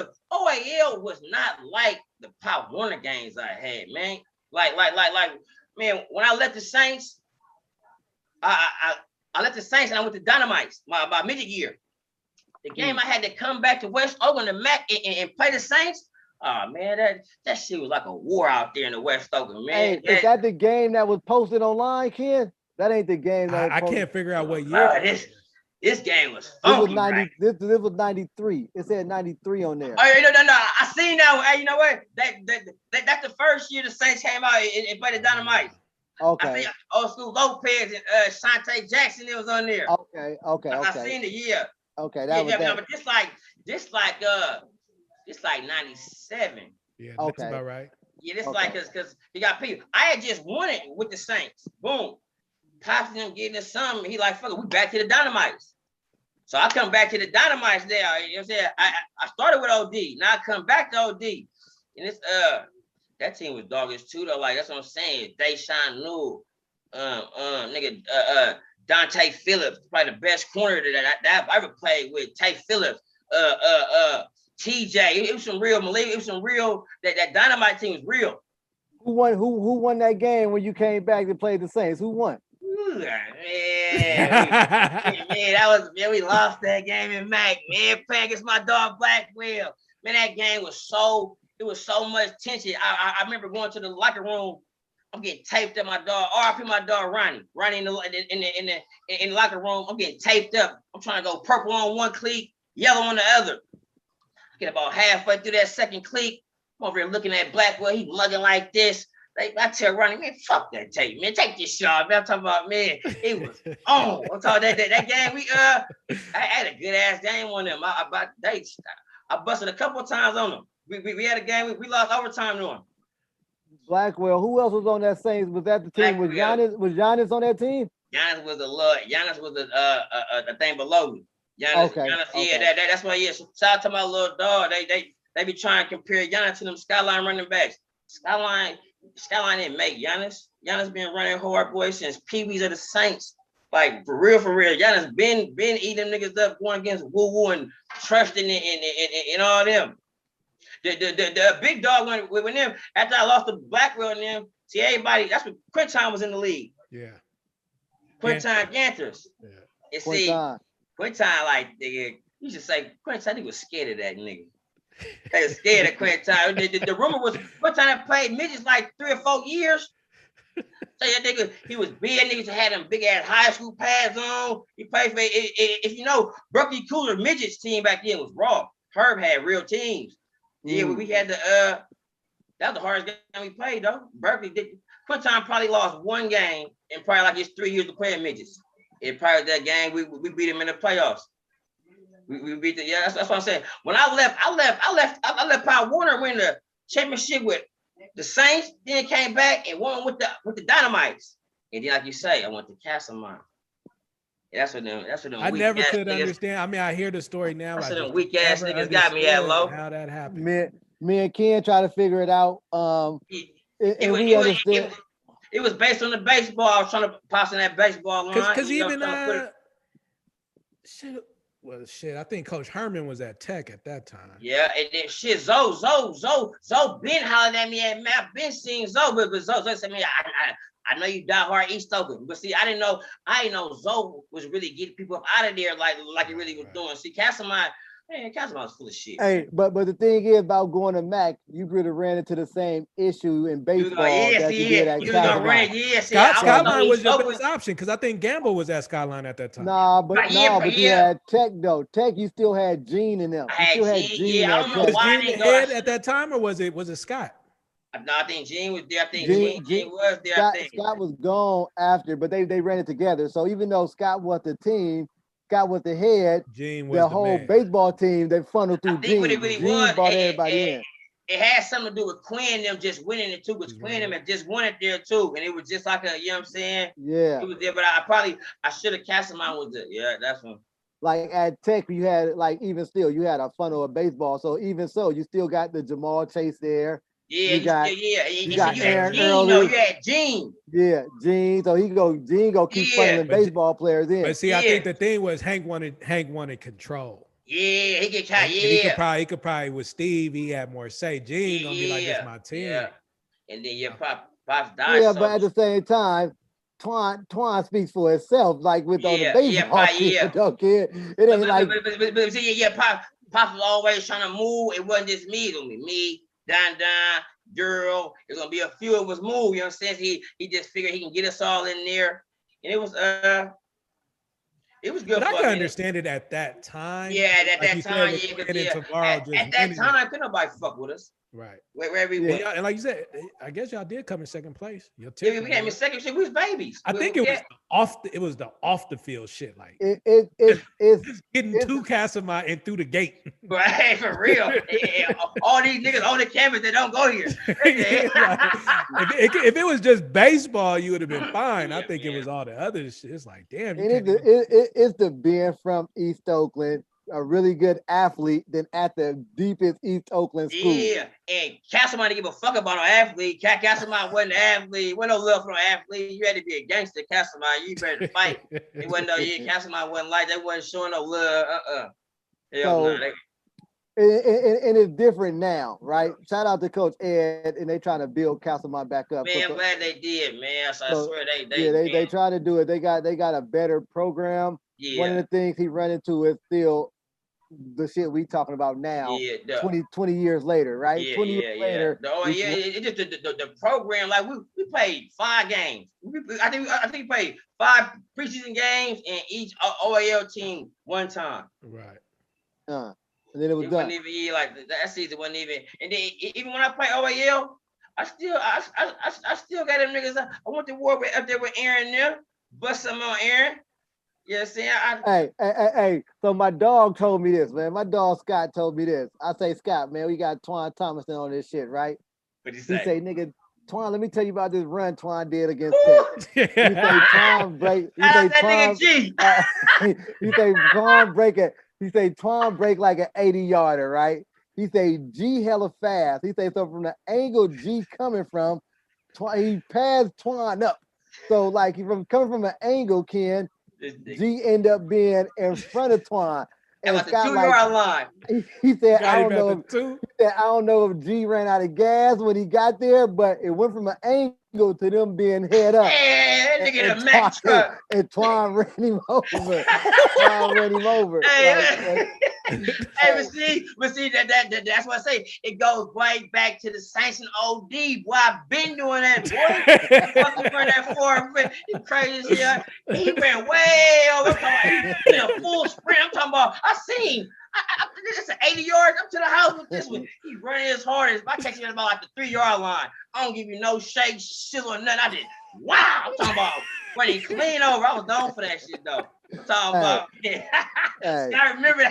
was not like the Pop Warner games I had, man. Like, man, when I left the Saints, I left the Saints and I went to Dynamites my midget year. The game I had to come back to West Oakland to Mac and play the Saints. Oh man, that shit was like a war out there in the West Oakland, man. Hey, is that the game that was posted online, Ken? That ain't the game. I can't figure out what year. This game was funky. This was 93. It said 93 on there. Oh no! I seen that. Hey, you know what? That's the first year the Saints came out and played the Dynamite. Okay. I think old school Lopez and Shante Jackson. It was on there. Okay. I seen the year. Okay, but this like 97. Yeah, that's about right. Yeah, this like because he got people. I had just won it with the Saints. Boom. Pops and them getting us something. He like, fuck it, we back to the Dynamites. So I come back to the Dynamites there. You know what I'm saying? I started with OD. Now I come back to OD. And it's that team was doggish too, though. Like, that's what I'm saying. Deshaun Newell, Dante Phillips, probably the best corner that I ever played with. Tay Phillips, TJ. It was some real Malik. It was some real that Dynamite team was real. Who won that game when you came back to play the Saints? Who won? Ooh, man, we lost that game in Mac, man. Playing against my dog Blackwell. Man, that game was so much tension. I remember going to the locker room. I'm getting taped up. My dog, RIP my dog Ronnie in the locker room. I'm getting taped up. I'm trying to go purple on one cleat, yellow on the other. Get about halfway through that second cleat. I'm over here looking at Blackwell. He mugging like this. I tell Ronnie, man, fuck that tape, man. Take this shot, man. I'm talking about, man, it was on. I'm talking that game. I had a good ass game on them. I busted a couple of times on them. We had a game. We lost overtime to them. Blackwell. Who else was on that Saints? Was that the team? Was Giannis on that team? Giannis was a thing below me. Giannis, yeah, that's why. Yeah, shout out to my little dog. They be trying to compare Giannis to them Skyline running backs. Skyline didn't make Giannis. Giannis been running hard, boy, since Pee-wees of the Saints. Like, for real. Giannis been eating niggas up, going against Woo and trusting and all them. The big dog went with them after I lost to Blackwell and them. See, everybody, that's when Quinton was in the league. Yeah. Quinton Ganthers. Yeah. And see, Quinton, like, nigga, you should say, Quinton, he was scared of that nigga. They were scared of Quinton. The rumor was Quinton had played midgets like 3 or 4 years. So that nigga, he was big. Niggas had them big ass high school pads on. He played for if you know, Berkeley Cooler midgets team back then was raw. Herb had real teams. Yeah, we had that was the hardest game we played though. Berkeley did. Quinton probably lost one game in probably like his 3 years of playing midgets. And prior to that game, we beat him in the playoffs. We beat the that's what I'm saying. When I left Pop Warner win the championship with the Saints, then came back and won with the Dynamites. And then, like you say, I went to Castlemont. That's what them I never could understand. I mean, I hear the story now. That's what them weak ass niggas got me at low. How that happened. Me and Ken try to figure it out. It It was based on the baseball. I was trying to pass in that baseball line. Because even shit. I think Coach Herman was at Tech at that time. Yeah, and then shit, Zoe been hollering at me, and man, I've been seeing Zoe, but Zoe said, man, I know you die hard East Oakland, but see, I didn't know Zoe was really getting people up out of there like he really was doing. See, Castlemont was full of shit. Hey, but the thing is about going to Mac, you could have ran into the same issue in baseball that you did at Skyline. Skyline was your best option because I think Gamble was at Skyline at that time. But you had Tech though. Tech, you still had Gene in them. You still had Gene. I don't know why Gene the head at that time, or was it Scott? No, I think Gene was there. I think Gene was there. Scott was gone after, but they ran it together. So even though Scott was the team, Scott was the head, Gene was the whole baseball team, they funneled through Gene. What it really Gene was, brought everybody in. It had something to do with Quinn them just winning it too, because Quinn them had just won it there too. And it was just like you know what I'm saying? Yeah. It was there, but I should have cast mine with it. Yeah, that's one. Like at Tech, you had even still, you had a funnel of baseball. So even so, you still got the Jamal Chase there. Yeah, you got Aaron Gene, early. no, you had Gene. Yeah, Gene. So Gene go keep funneling baseball players in. But see, I think the thing was Hank wanted control. Yeah, he could try. He could probably with Steve, he had more say. Gene gonna be like, this my team. Yeah. And then Pops died. Yeah, but at the same time, Twan speaks for itself, like with all the baseball field, okay? It ain't like but see, Pops was always trying to move. It wasn't just me, it was me, Don, Daryl. It's gonna be a few of us move, you know what I'm saying? He just figured he can get us all in there. And it was good. But I can understand it at that time. Yeah, at that time, at that time, couldn't nobody fuck with us. Right. Wherever we went. And like you said, I guess y'all did come in second place. We came in second shit. We was babies. I think it was the off the field shit. Like it's getting to Castlemont and through the gate. Right, for real. All these niggas on the campus that don't go here. If it was just baseball, you would have been fine. I think it was all the other shit. It's like, damn. It's the being from East Oakland, a really good athlete, than at the deepest East Oakland school. Yeah, and Castlemont didn't give a fuck about no athlete. Castlemont wasn't an athlete. Wasn't no love for no athlete. You had to be a gangster, Castlemont. You better fight. It wasn't Castlemont wasn't like they wasn't showing no love. And it's different now, right? Shout out to Coach Ed, and they trying to build Castlemont back up. Man, I'm glad they did, man. So I swear they try to do it. They got a better program. Yeah. One of the things he run into is still the shit we talking about now. 20 years later, right? 20 years later. It's just the program. Like we played 5 games. I think we played 5 preseason games, and each OAL team 1 time. Right. And then it was done. Wasn't even like that season wasn't even. And then even when I play OAL, I still got them niggas. I went to war up there with Aaron there. Bust some on Aaron. You know what I'm saying? Hey. So my dog told me this, man. My dog Scott told me this. I say, Scott, man, we got Antoine Thomasson on this shit, right? What'd he say? He say, nigga, Twan, let me tell you about this run Twan did against Tech. He say Twan break. He say Twan break it. He say Twan break like an 80-yarder, right? He say G hella fast. He say so from the angle G coming from, he passed Twan up. So like coming from an angle, Ken, G end up being in front of Twan. And about the 2-yard line. He said, I don't know if G ran out of gas when he got there, but it went from an angle to them being head up. Yeah, that nigga the Mack truck. And Twan ran him over. Hey, but see that's what I say. It goes right back to the Saints and OD. Boy, I've been doing that, boy. Fucking run that forward. It's crazy. He ran way over. He a full sprint. I'm talking about. I seen. It's an 80 yards up to the house with this one. He running as hard as if I catch him about like the 3-yard line. I don't give you no shake, shit or nothing. I did. Wow, I'm talking about running clean over. I was down for that shit though. I'm talking about. I remember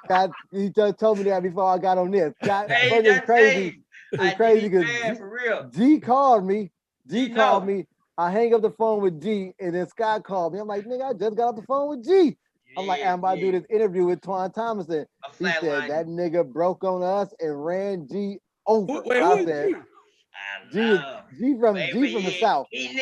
that. He just told me that before I got on this. It's crazy. It's crazy because for real. G called me. I hang up the phone with G, and then Scott called me. I'm like, nigga, I just got off the phone with G. I'm like, I'm about to do this interview with Antoine Thomasson. He said that nigga broke on us and ran G over. Wait, I said, G from the South. Any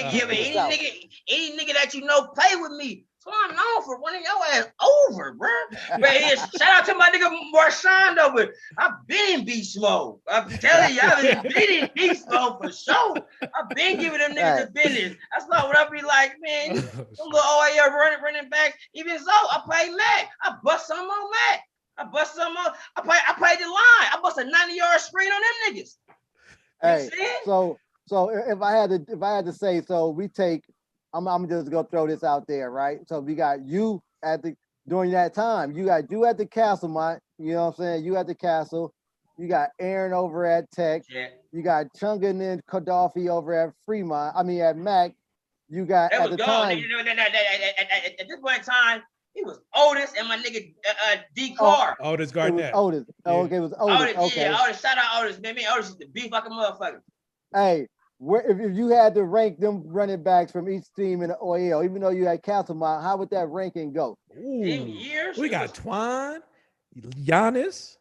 nigga that you know play with me. So I'm known for running your ass over, bro. But shout out to my nigga Marshawn though, but I've been in beast mode. I'm telling you, I've been in beast mode for sure. I've been giving them niggas the business. That's not what I be like, man. Some little OAL running back. Even so, I play Mac. I bust some on Mac. I bust some on. I played the line. I bust a 90-yard screen on them niggas. Hey, so if I had to say, so we take. I'm just gonna throw this out there, right? So we got you during that time. You got you at the castle, you know what I'm saying? You at the castle. You got Aaron over at Tech. Yeah. You got Chungan and Gaddafi over at Fremont. I mean at Mac. You got at the time. At this point in time, it was Otis and my nigga D Car. Otis Garnett. Otis. Yeah. Oh, okay, it was Otis. Okay. Yeah, Otis. Shout out Otis, man. Otis is the beef like a motherfucker. Hey. If you had to rank them running backs from each team in the OEL, even though you had Castlemont, how would that ranking go? We got Twan, Giannis,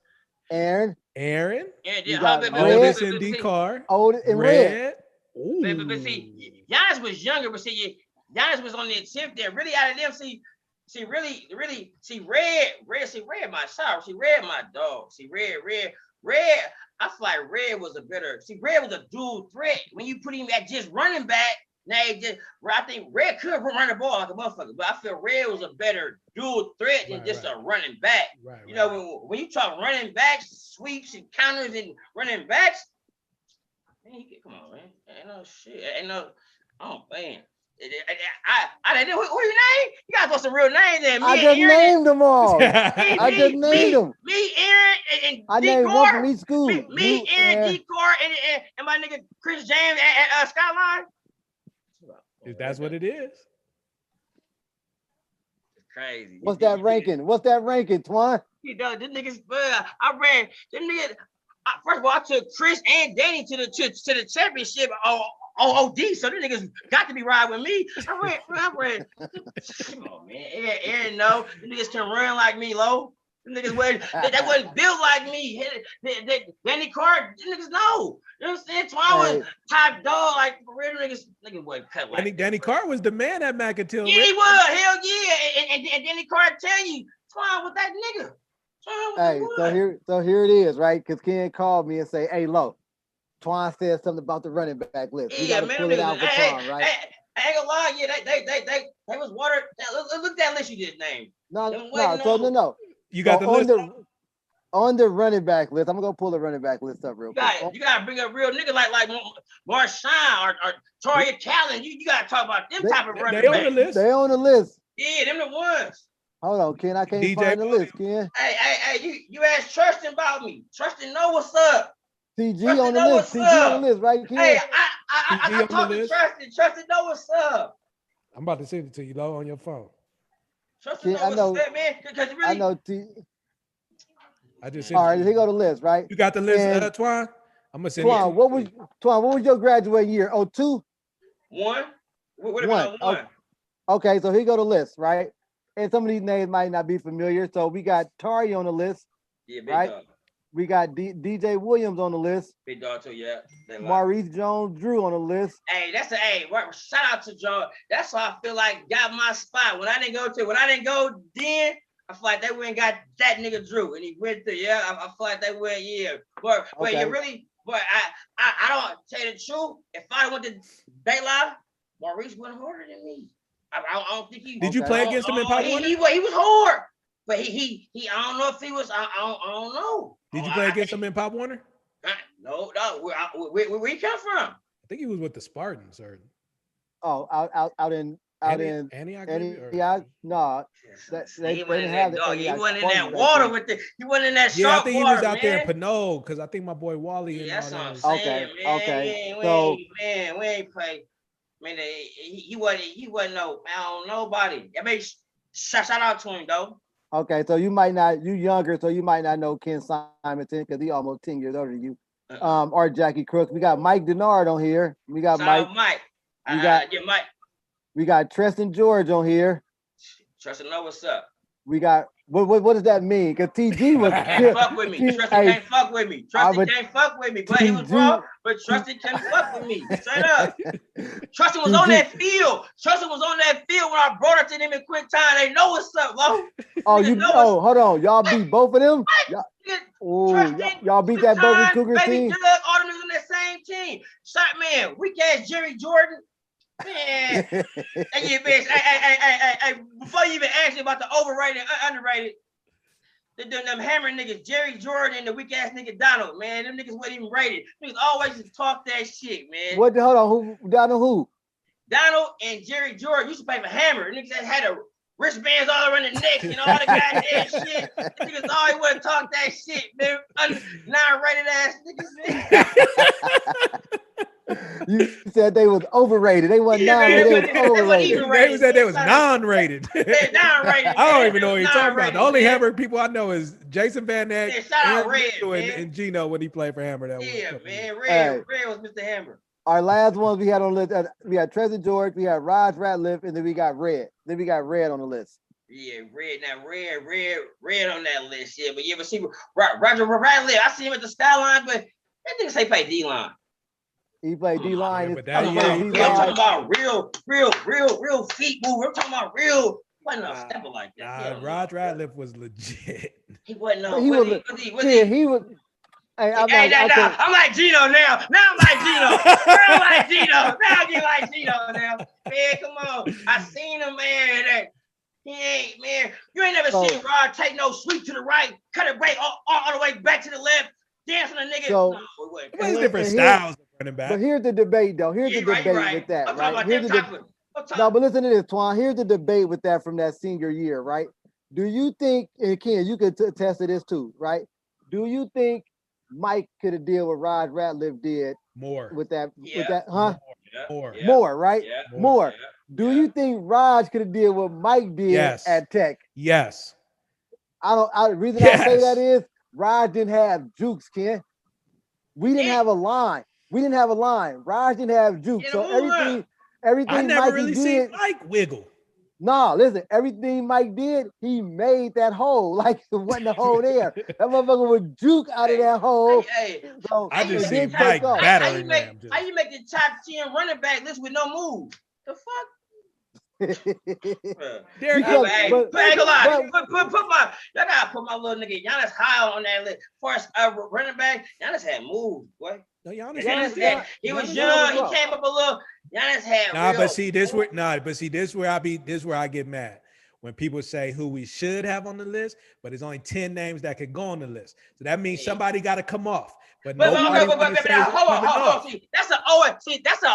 Aaron, Otis and D Car, Otis and Red. But see, Giannis was younger, but see, Giannis was on the 10th there. Really out of them, Red my child. See, Red my dog. See, Red. I feel like Red was Red was a dual threat. When you put him at just running back, I think Red could run the ball like a motherfucker, but I feel Red was a better dual threat than a running back. You know, when you talk running backs, sweeps and counters and running backs, man, come on, man. Ain't no shit. Man. I didn't know who your name? You gotta throw some real names in. I just named them all. I just named them. Me, Aaron, and I named one from each school. Me, Aaron, D-Car, and my nigga Chris James at Skyline. If that's what it is. It's crazy. What's that ranking, Twan? You know, this niggas, I ran them niggas. First of all, I took Chris and Danny to the championship. OD, so them niggas got to be riding with me. I ran. Come on, man. Aaron, no. Them niggas can run like me, low. Them niggas wasn't built like me. Danny Carr, them niggas know. You know what I'm saying? Twan was top dog, like real niggas wasn't cut like Danny Carr was the man at Mac until he was. Hell yeah. And Danny Carr tell you, Twan was that nigga. Hey, so here it is, right? Because Ken called me and say, "Hey, Lo, Twan said something about the running back list. We gotta pull it out for Twan, right?" I ain't gonna lie, yeah, they was water. Look at that list you just named. No. You got the list on the running back list. I'm gonna pull the running back list up real quick. You gotta bring up real niggas like Marshawn or Toria Callen. You gotta talk about them type of running backs. They on the list. Yeah, them the ones. Hold on, Ken. I can't find the list, Ken. Hey, you asked Tristan about me. Tristan know what's up. TG on the list. TG on the list, right, Ken? Hey, I talked to Tristan. Tristan know what's up. I'm about to send it to you, Lo, on your phone. Tristan know what's up, man. Because really, I know I just sent all right, here go the list, right? You got the list, Twan? I'm gonna send it. Twan, what was your graduating year? 02? One. What about one? Okay, so here go the list, right? And some of these names might not be familiar. So we got Tari on the list. Yeah, big right? dog. We got DJ Williams on the list. Big dog too, yeah. Maurice Jones-Drew on the list. Hey, shout out to John. That's why I feel like got my spot. When I didn't go then, I feel like they went and got that nigga Drew. And he went through, yeah. I feel like they went, yeah. But you really, I don't tell you the truth. If I went to Daylight, Maurice went harder than me. I don't think he. Did you play against him in Pop Warner? He was hard, but he. I don't know if he was. I don't know. Did you play against him in Pop Warner? No. Where he come from? I think he was with the Spartans, or. Oh, out in Antioch. No, they didn't have it. He wasn't in that water with the. He wasn't in that sharp water. I think he was out there in Pinot because I think my boy Wally. Yeah, that's what I'm saying. Okay. So we ain't play. Man, he wasn't no. I don't know nobody. I mean, shout out to him though. Okay, so you younger, so you might not know Ken Simonton because he almost 10 years older than you. Or Jackie Crooks. We got Mike Denard on here. We got Mike. We got Tristan George on here. Tristan know what's up. We got What does that mean? Because TG was can't fuck with me. Trusty can't fuck with me. Trusty can't fuck with me. But he was wrong. But Trusty can't fuck with me. Straight up. Trusty was on that field. Trusty was on that field when I brought her to them in quick time. They know what's up, bro. Hold on. Y'all beat both of them? Y'all beat that both Cougar team? Doug, all them niggas on that same team. Shot man, weak ass Jerry Jordan. Man, hey, bitch. Hey, before you even ask me about the overrated and underrated, them hammer niggas, Jerry Jordan and the weak ass nigga Donald, man, them niggas wasn't even rated. Niggas always just talk that shit, man. Hold on, Donald who? Donald and Jerry Jordan used to play for Hammer. Niggas that had a wristbands all around the neck and all the goddamn shit. Niggas always want to talk that shit, man. Non-rated ass niggas, man. You said they was overrated. They wasn't non-rated. They was overrated. They said they was non-rated. They're non-rated. I don't even know what you're talking about. The only Hammer people I know is Jason Van Eck and Gino when he played for Hammer. Red was Mr. Hammer. Our last ones we had on the list, we had Trezor George, we had Raj Ratliff, and then we got Red. Then we got Red on the list. Yeah, Red. Now Red on that list. Yeah, but see, Roger Ratliff, I see him at the skyline, but that nigga say play D-line. He played D-line. I'm talking about real feet move. I'm talking about real. Wasn't no stepper like that. Raj Ratliff was legit. He wasn't no. He was. Hey, I'm like Gino now. Now I'm like Gino. I'm like Gino. Now I get like Gino now. Man, come on. I seen him, man. He ain't, man. You ain't never seen Rod take no sweep to the right, cut it back all the way back to the left, dance on the nigga. So, no, it wasn't. Different styles running back. But here's the debate, though. Here's the debate with that. I'm right? talking about No, but listen to this, Twan. Here's the debate with that from that senior year, right? Do you think, and Ken, you could attest to this too, right? Do you think Mike could have did what Raj Ratliff did more with that, More, right? Yeah. More. Do you think Raj could have did what Mike did at Tech? Yes. The reason I say that is Raj didn't have jukes, Ken. We didn't have a line. Raj didn't have jukes. So everything I never Mike really did, seen Mike wiggle. No, listen, everything Mike did, he made that hole. Like it wasn't a hole there. That motherfucker would juke out of that hole. So I just see Mike battering them. How you make the top 10 running back list with no move? The fuck? Derek, y'all gotta put my little nigga Giannis high on that list. First running back, Giannis had moves, boy. No, he was young. He came up a little. Giannis had this is where I get mad when people say who we should have on the list, but there's only 10 names that could go on the list. So that means somebody got to come off. But hold on. See, that's an OAA. That's a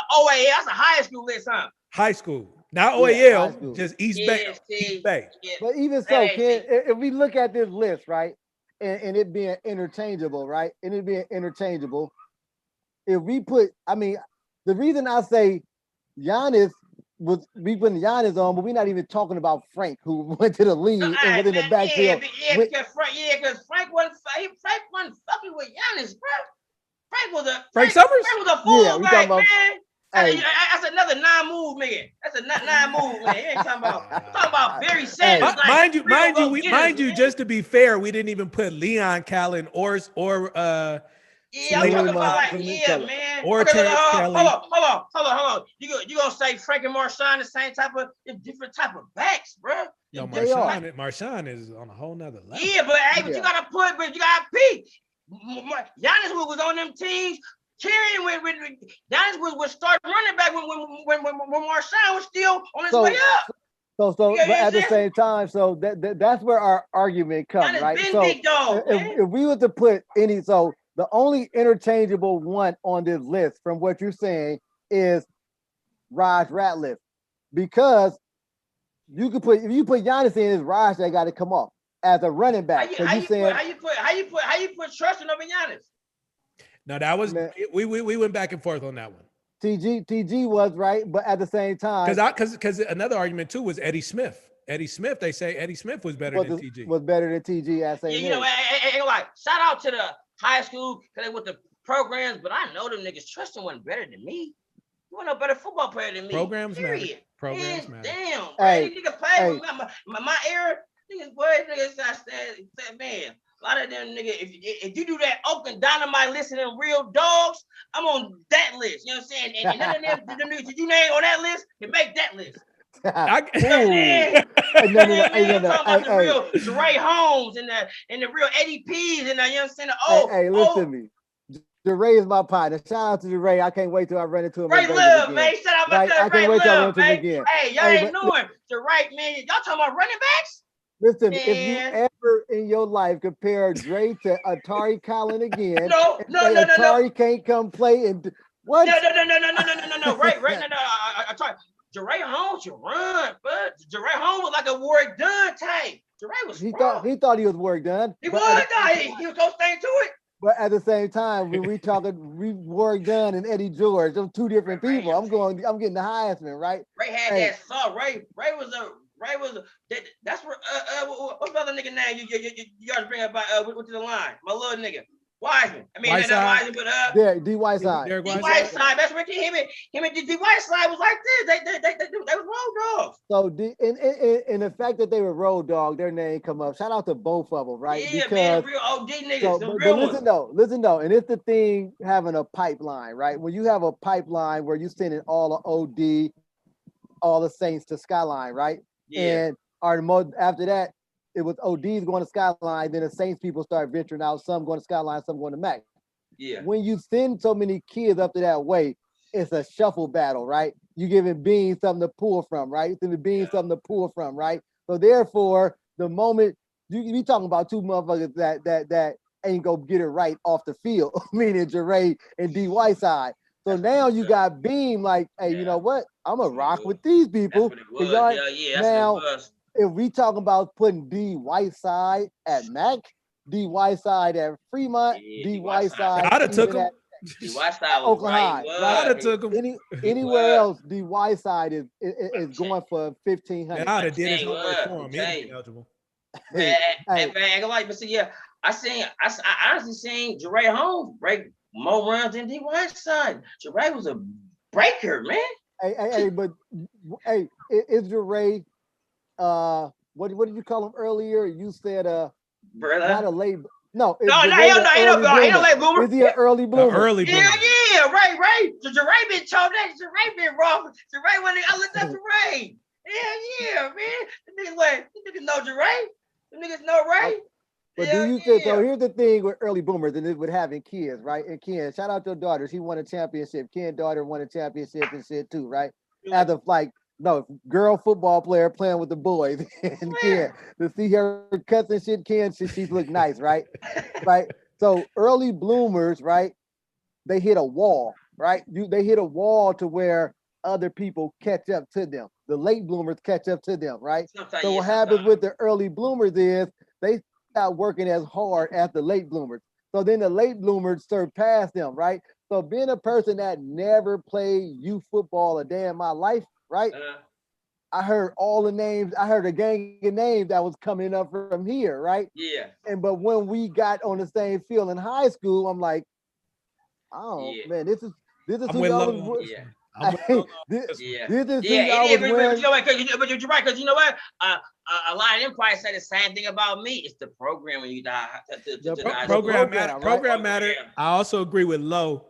high school list, huh? High school. Not OAL, just East Bay. But even so, Ken, if we look at this list, right, and it being interchangeable, right, if we put, the reason I say Giannis we putting Giannis on, but we're not even talking about Frank, who went to the league and was in the backfield. Because Frank wasn't fucking with Giannis, bro. Frank Summers? Frank was a fool, man. That's another non-move, nigga. That's a non-move, man. You ain't talking about Barry Sanders. Mind you, just to be fair, we didn't even put Leon Callan or I'm talking about man. Or Terrence Kelly. Hold on. You gonna say Frank and Marshawn the same type of different type of backs, bro? No, Marshawn is on a whole nother level. Yeah, but you gotta peek. Giannis was on them teams. Carrying with Giannis was starting running back when Marshawn was still on his way up. But at the same time, so that's where our argument comes, right? So if we were to put the only interchangeable one on this list from what you're saying is Raj Ratliff, because if you put Giannis in, it's Raj that got to come off as a running back. How you put Tristan over Giannis? No, that was we went back and forth on that one. TG was right, but at the same time, because another argument too was Eddie Smith. They say Eddie Smith was better than TG. Was better than TG at St. Shout out to the high school because they went to programs, but I know them niggas. Tristan wasn't better than me. You want a better football player than me. Programs matter. Damn, hey, nigga played with my era. Niggas, I said, man, a lot of them niggas, if you do that Oakland Dynamite list and them real dogs, I'm on that list. You know what I'm saying? And none of them niggas you name on that list can make that list. No. Talking about the real Jeray Holmes and the real Eddie P's and the, you know what I'm saying? Hey, listen to me. Jeray is my partner. Shout out to Jeray. I can't wait till I run into him. Ray Love, man. Shout out right? I can't wait till I run into him again. Hey, y'all ain't knowing Jeray, man. Y'all talking about running backs? Listen, if you ever in your life compare Dre to Atari Collin again, no, Atari can't come play and what? No. Right. Atari. Jeray Holmes should run, but Jeray Holmes was like a work done type. Jeray was. He thought he was work done. He was gonna stay to it. But at the same time, when we work done and Eddie George, those two different people. I'm getting the Heisman, right? Ray had that saw. Ray was that's where what's the other nigga name you guys bring up with the line? My little nigga. Wiseman. I mean, not Wiseman, but D. Whiteside. D. Whiteside. That's where him and D. Whiteside was like this. They was road dogs. So in the fact that they were road dog, their name come up. Shout out to both of them, right? Yeah, because, man, real OD niggas. So, but listen though, and it's the thing having a pipeline, right? When you have a pipeline where you sending all the OD, all the Saints to Skyline, right? Yeah. And after that, it was ODs going to Skyline, then the Saints people start venturing out, some going to Skyline, some going to Mac. Yeah. When you send so many kids up to that way, it's a shuffle battle, right? You giving Bean something to pull from, right? Giving Bean something to pull from, right? So therefore, the moment you be talking about two motherfuckers that ain't gonna get it right off the field, meaning Jeray and D. Whiteside. So now you got Beam like, hey, you know what? I'm gonna rock with these people. Now, if we talking about putting D. Whiteside at Mac, D. Whiteside at Fremont, D. Whiteside I'd have took him. D. Whiteside was Oakland High, right. I'd have took him. Anywhere else, D. Whiteside is going for 1,500. I'd have did his homework for him. He'd be eligible. But see, yeah, I honestly seen Jeray Holmes break more runs than D. Whiteside. Jeray was a breaker, man. But is Jeray? What did you call him earlier? You said brother. Not a late. No, ain't no late bloomer. Is he an early bloomer? Early bloomer. Yeah, right. So Jeray been told that. Jeray been wrong. Jeray when I looked up Jeray. Yeah, man. The niggas know Jeray. The niggas know Ray. But do you think so? Here's the thing with early boomers and with having kids, right? And Ken, shout out to your daughters. He won a championship. Ken's daughter won a championship and shit too, right? As of girl football player playing with the boys. And Ken, to see her cuts and shit, Ken, she's look nice, right? Right. So early bloomers, right? They hit a wall, right? They hit a wall to where other people catch up to them. The late bloomers catch up to them, right? So what happens with the early bloomers is they stop working as hard as the late bloomers. So then the late bloomers surpass them, right? So being a person that never played youth football a day in my life, right? I heard all the names. I heard a gang of names that was coming up from here, right? Yeah. But when we got on the same field in high school, I'm like, oh man, this is who y'all was. Yeah. This is but you're right, because you know what? A lot of them probably say the same thing about me. It's the program when you die. Program matter. I also agree with Lowe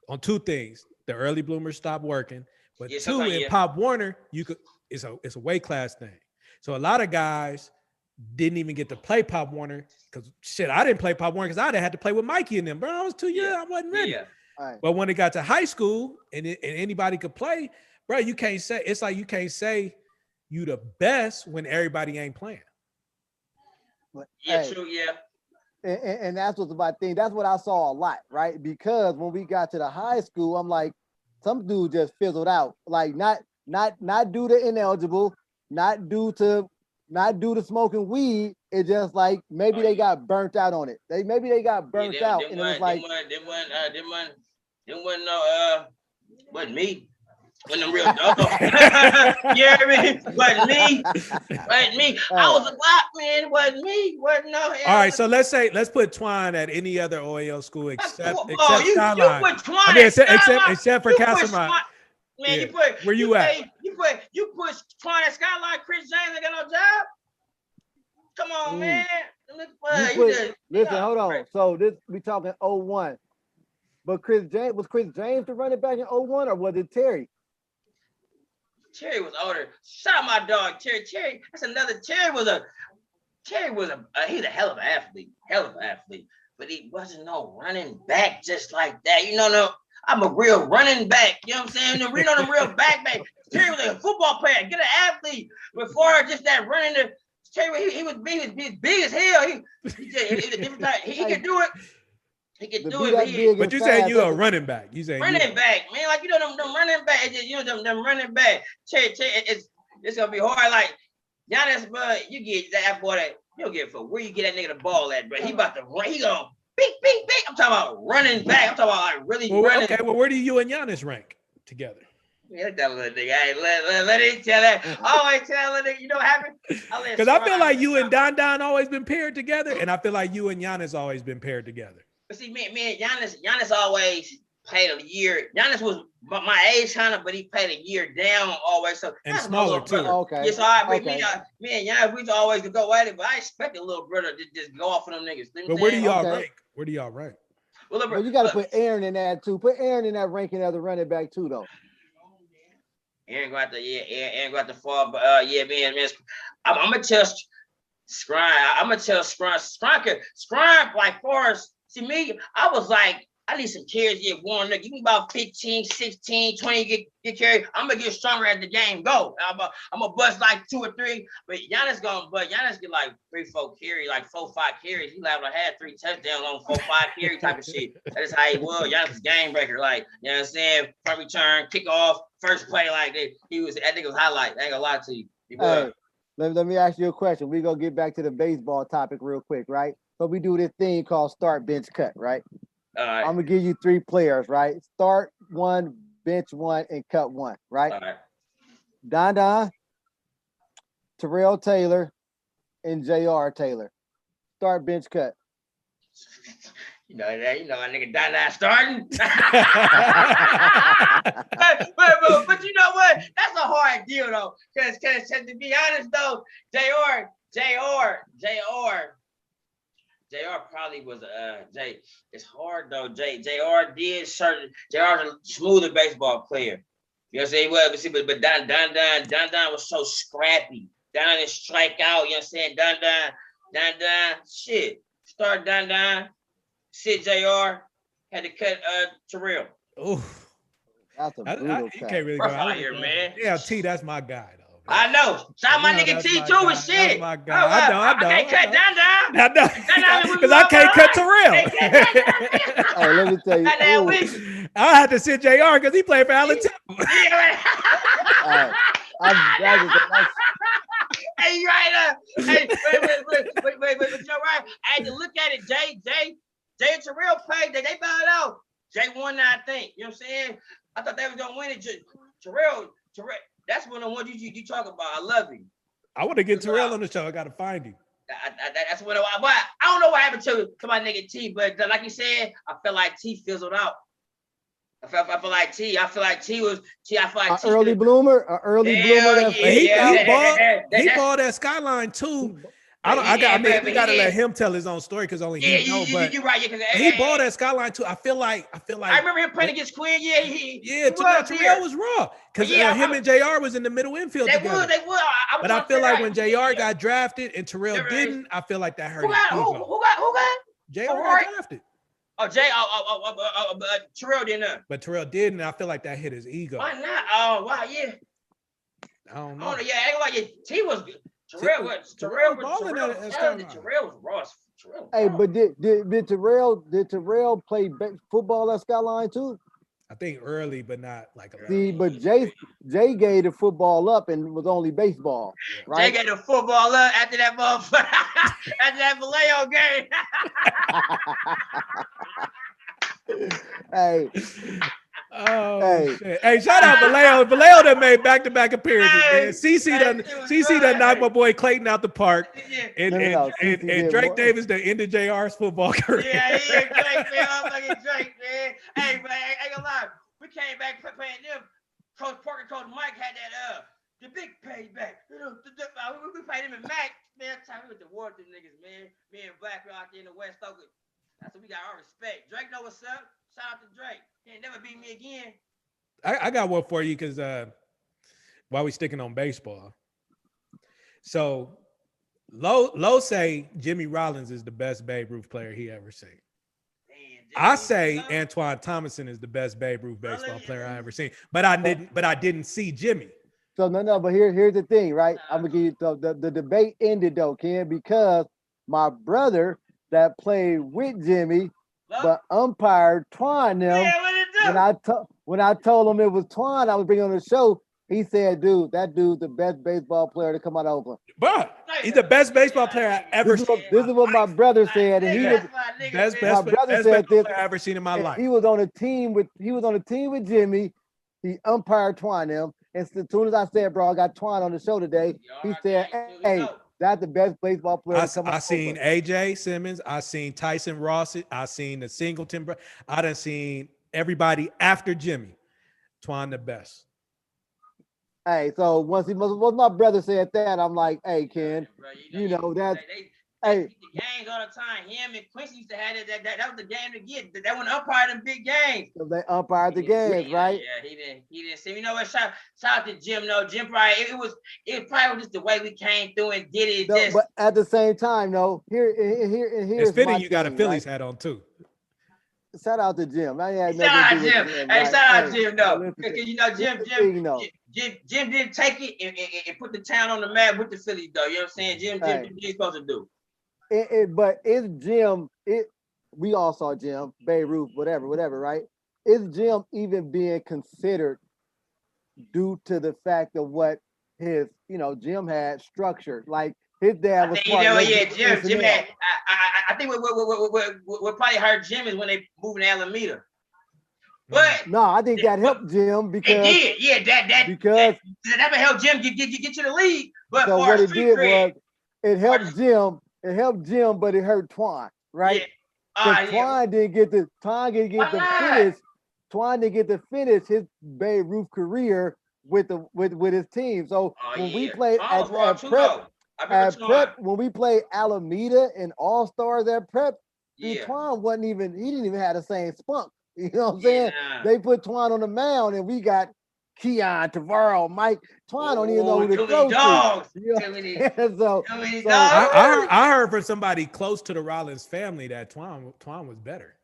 on two things. The early bloomers stopped working, but two, in Pop Warner, it's a weight class thing. So a lot of guys didn't even get to play Pop Warner because I didn't play Pop Warner because I'd have had to play with Mikey and them. Bro, I was too young. I wasn't ready. Yeah. Right. But when it got to high school and anybody could play, bro, you can't say you the best when everybody ain't playing. But, true, yeah. And that's what's my thing. That's what I saw a lot, right? Because when we got to the high school, I'm like, some dude just fizzled out. Like not due to ineligible, not due to smoking weed. It's just like maybe they got burnt out on it. Maybe they got burnt out, and it was like wasn't me. Wasn't a real dog. Yeah, I mean, wasn't me. I was a black man. Wasn't me. Wasn't no. All right, so let's put Twine at any other OAL school except you Skyline. put Twine except for Castlemont. Man, where you at? You put Twine at Skyline. Chris James ain't got no job. Come on, man. Look, Listen, hold on. So this we talking 01. But Chris James the running back in 01 or was it Terry? Terry was older. Shout out my dog, Terry. That's another. Terry was a he's a hell of an athlete. But he wasn't no running back just like that. You know, no, I'm a real running back. You know what I'm saying? The real back. Terry was a football player, get an athlete. Before just that running, Terry, he was big as hell. He could do it. He can do it. But you saying you a running back. You saying running back, man. Like, you know, them running back. You know, them running back. It's going to be hard. Like, Giannis, bro, you get that boy that, you'll get for where you get that nigga the ball at, bro. He about to run. He going beep. I'm talking about running back. I'm talking about like really running. Okay, well, where do you and Giannis rank together? Yeah, that little nigga. Hey, let him tell that. I always tell that nigga, you know what happened? Because I feel like you and Don always been paired together, and I feel like you and Giannis always been paired together. But see, me and Giannis always played a year. Giannis was my age kind of, but he played a year down always. So and smaller too. Okay. Yes, all right. Okay. Me and Giannis, we always go at it, but I expect a little brother to just go off of them niggas. But where do y'all rank? Where do y'all rank? Well, you got to put Aaron in that too. Put Aaron in that ranking as a running back too, though. Aaron got the fall, but man, I'm gonna tell Scrime like Forrest. See me, I was like, I need some carries get warmed up. Give me about 15, 16, 20 get carried. I'm gonna get stronger as the game go. I'm gonna bust like 2 or 3, but Giannis get like 3, 4 carries, like 4, 5 carries. He like had 3 touchdowns on 4, 5 carry type of shit. That's how he was. Giannis was game breaker, like, you know what I'm saying? Front return, kickoff, first play, like that. I think it was highlight. I ain't gonna lie to you. Hey, let me ask you a question. We're gonna get back to the baseball topic real quick, right? So we do this thing called start, bench, cut, right? Right. I'm gonna give you 3 players, right? Start 1, bench 1, and cut 1, right? All right. Don, Terrell Taylor, and J.R. Taylor. Start, bench, cut. You know that nigga Don starting. but you know what? That's a hard deal though. Cause to be honest though, JR probably was Jay. It's hard though. JR's a smoother baseball player. You know what I'm saying? Well, but Don was so scrappy. Don didn't strike out. You know what I'm saying? Don, shit. Start Don, sit JR, had to cut Terrell. Oh, that's a brutal you can't really go out here, man. Yeah, T, that's my guy though. I know. Shout my nigga T too and shit. That's my guy. I can't cut Don. I know. Because I can't cut Terrell. Hey, let me tell you. I had to sit JR because he played for Allen Temple. Hey, you right Hey, wait, you know right? I had to look at it. Jay and Terrell played. They bowed out. Jay won that, I think. You know what I'm saying? I thought they was gonna win it. Terrell. That's one of the ones you talk about. I love him. I want to get Terrell on the show. I got to find him. That's what I don't know what happened to my nigga T, but like you said, I felt like T fizzled out. I feel like T was T. I feel like T early bloomer. He balled at Skyline too. We gotta let him tell his own story because only he knows. But you're right. He balled at Skyline too. I feel like. I remember him playing against Quinn. Terrell was raw because him and JR was in the middle infield together. They would. But I feel like when JR got drafted and Terrell didn't, I feel like that hurt. Who got? JR got drafted. Oh, Terrell didn't. But Terrell did, and I feel like that hit his ego. Why not? Oh, wow, yeah. I don't know. Yeah, I ain't like T was good. Terrell was raw. Hey, but did Terrell play football at Skyline too? I think early, but not like a See, but Jay gave the football up and was only baseball, right? Jay gave the football up after that motherfucker, after that Vallejo game. Hey. Oh, shit. Hey, shout out Vallejo. Vallejo that made back-to-back appearances, man. CC done knocked my boy Clayton out the park. And Drake Davis that ended JR's football career. Yeah, Drake, man. I'm fucking Drake, man. Hey, man, I ain't gonna lie. We came back playing them. Coach Parker, Coach Mike had The big payback. We fight him in Mac. Man, time with the war with them niggas, man. Me and Black out there in the West Oakland. That's what we got our respect. Drake know what's up. Shout out to Drake. He ain't never beat me again. I got one for you because while we sticking on baseball. So Low say Jimmy Rollins is the best Babe Ruth player he ever seen. I say Antoine Thomasson is the best Babe Ruth baseball player I ever seen. But I didn't see Jimmy. So no, but here's the thing, right? I'm gonna give you the debate ended though, Ken, because my brother that played with Jimmy, but umpired Twan them. When I told him it was Twan, I was bringing on the show. He said, "Dude, that dude's the best baseball player to come out of Oakland." But he's the best baseball player I ever seen. This is what my brother said, and he was my brother said this. I ever seen in my life. He was on a team with Jimmy. He umpired Twan them. And as soon as I said, bro, I got Twan on the show today, he said, hey, that's the best baseball player. I seen AJ Simmons. I seen Tyson Ross. I seen the Singleton. I done seen everybody after Jimmy. Twan the best. Hey, so once my brother said that, I'm like, hey, Ken, you know that's hey. The games all the time. Him and Quincy used to have that was the game to get. That one umpired them big games. So they umpired the games, right? Yeah, he didn't see. You know what? Shout out to Jim. No, Jim probably it probably was just the way we came through and did it. No, but at the same time, though, here's it's fitting you got a Phillies hat on too. Shout out to Jim. Shout out Jim. Hey, shout out Jim though, because you know Jim didn't take it and put the town on the map with the Phillies though. You know what I'm saying? Jim did what he's supposed to do. But is Jim? We all saw Jim, Babe Ruth, whatever, right? Is Jim even being considered due to the fact of what his, Jim had structured? Like his dad was. Jim had. I think what probably hurt Jim is when they moved to Alameda. But no, I think that helped Jim because that helped Jim get to the league. But so what it did was it helped Jim. It helped Jim, but it hurt Twan, right? Yeah. Twan didn't get the finish. Twan didn't get to finish his Babe Ruth career with his team. So when we played at prep, when we played Alameda and All Stars at prep, Twan he didn't even have the same spunk. You know what I'm saying? They put Twan on the mound, and we got Keon, Tavaro, Mike. Twan don't even know who to throw to. I heard from somebody close to the Rollins family that Twan was better.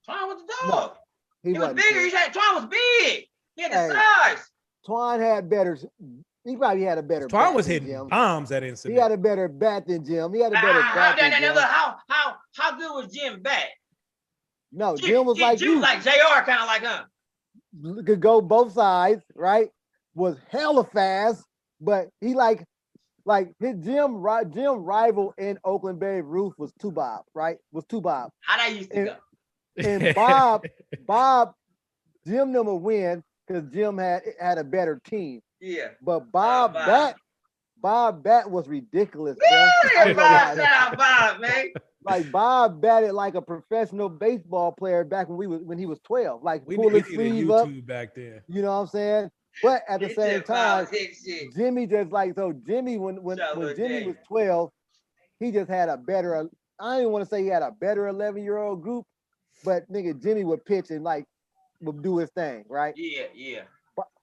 Twan was a dog. No, he was bigger. Twan was big. He had the size. Twan had better. He probably had a better. Twan was hitting bombs at incident. He had a better bat than Jim. He had a better bat than Jim. How good was Jim bat? No, Jim was like Jim you. Like JR, kind of like him. Could go both sides, right? Was hella fast, but he like his Jim rival in Oakland Babe Ruth was Two Bob, right? Was Two Bob. How that used to go? And Bob, Jim never win because Jim had a better team. Yeah. But Bob bat was ridiculous. Bob, man. Like Bob batted like a professional baseball player back when he was 12. Like pull his sleeve up back there. You know what I'm saying? But at the same time, Jimmy just like Jimmy when Jimmy was 12, he just had a better. I don't even want to say he had a better 11-year-old group, but nigga Jimmy would pitch and would do his thing, right? Yeah.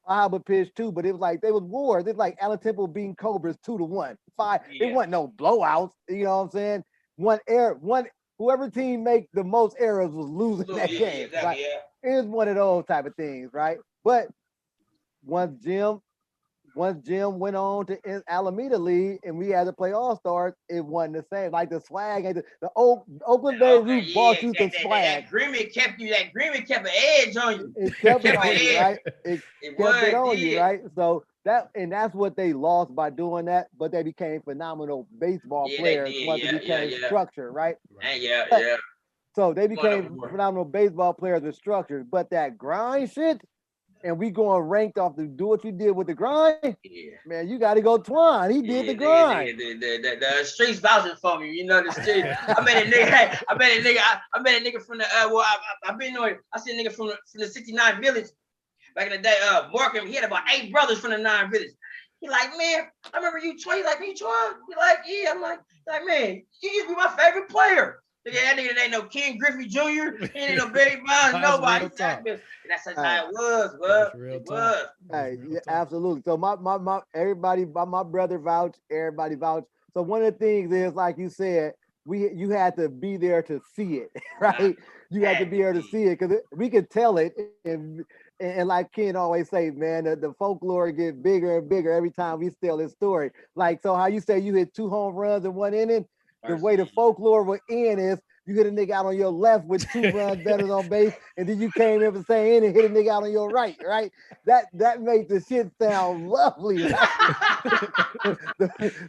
Bob would pitch too, but it was like they was wars. It's like Allen Temple beating Cobras 2-1. 5. It wasn't no blowouts. You know what I'm saying? Whoever team make the most errors was losing that game. Exactly, It was one of those type of things, right? But once Jim went on to Alameda League and we had to play All Stars, it wasn't the same. Like the swag, the Oakland Babe Ruth bought you some swag. That agreement kept an edge on you. It kept it on you, right? It kept it on you, right? So that's what they lost by doing that, but they became phenomenal baseball players once it became structure, right? Yeah. So they became phenomenal baseball players with structure, but that grind shit, and we going ranked off to do what you did with the grind, man, you got to go Twan. He did the grind. The streets vouching for me, the street. I met a nigga from the I see a nigga from the 69 Village. Back in the day, Markham, he had about 8 brothers from the 9 Village. He like, man, I remember you, Troy. He like, me, Troy? He like, yeah. I'm like, man, you used to be my favorite player. Yeah, that nigga ain't no Ken Griffey Jr. He ain't no Barry Bonds, nobody. That's how it was, bro. It was. Hey, yeah, absolutely. So my everybody, my brother vouch, everybody vouch. So one of the things is, like you said, you had to be there to see it, right? You had to be there to see it because we could tell it, and like Ken always say, man, the folklore gets bigger and bigger every time we tell this story. Like, so how you say you hit 2 home runs in 1 inning, the way the folklore will end is you hit a nigga out on your left with 2 runs better on base, and then you came in for the same inning and hit a nigga out on your right? That makes the shit sound lovely. Right?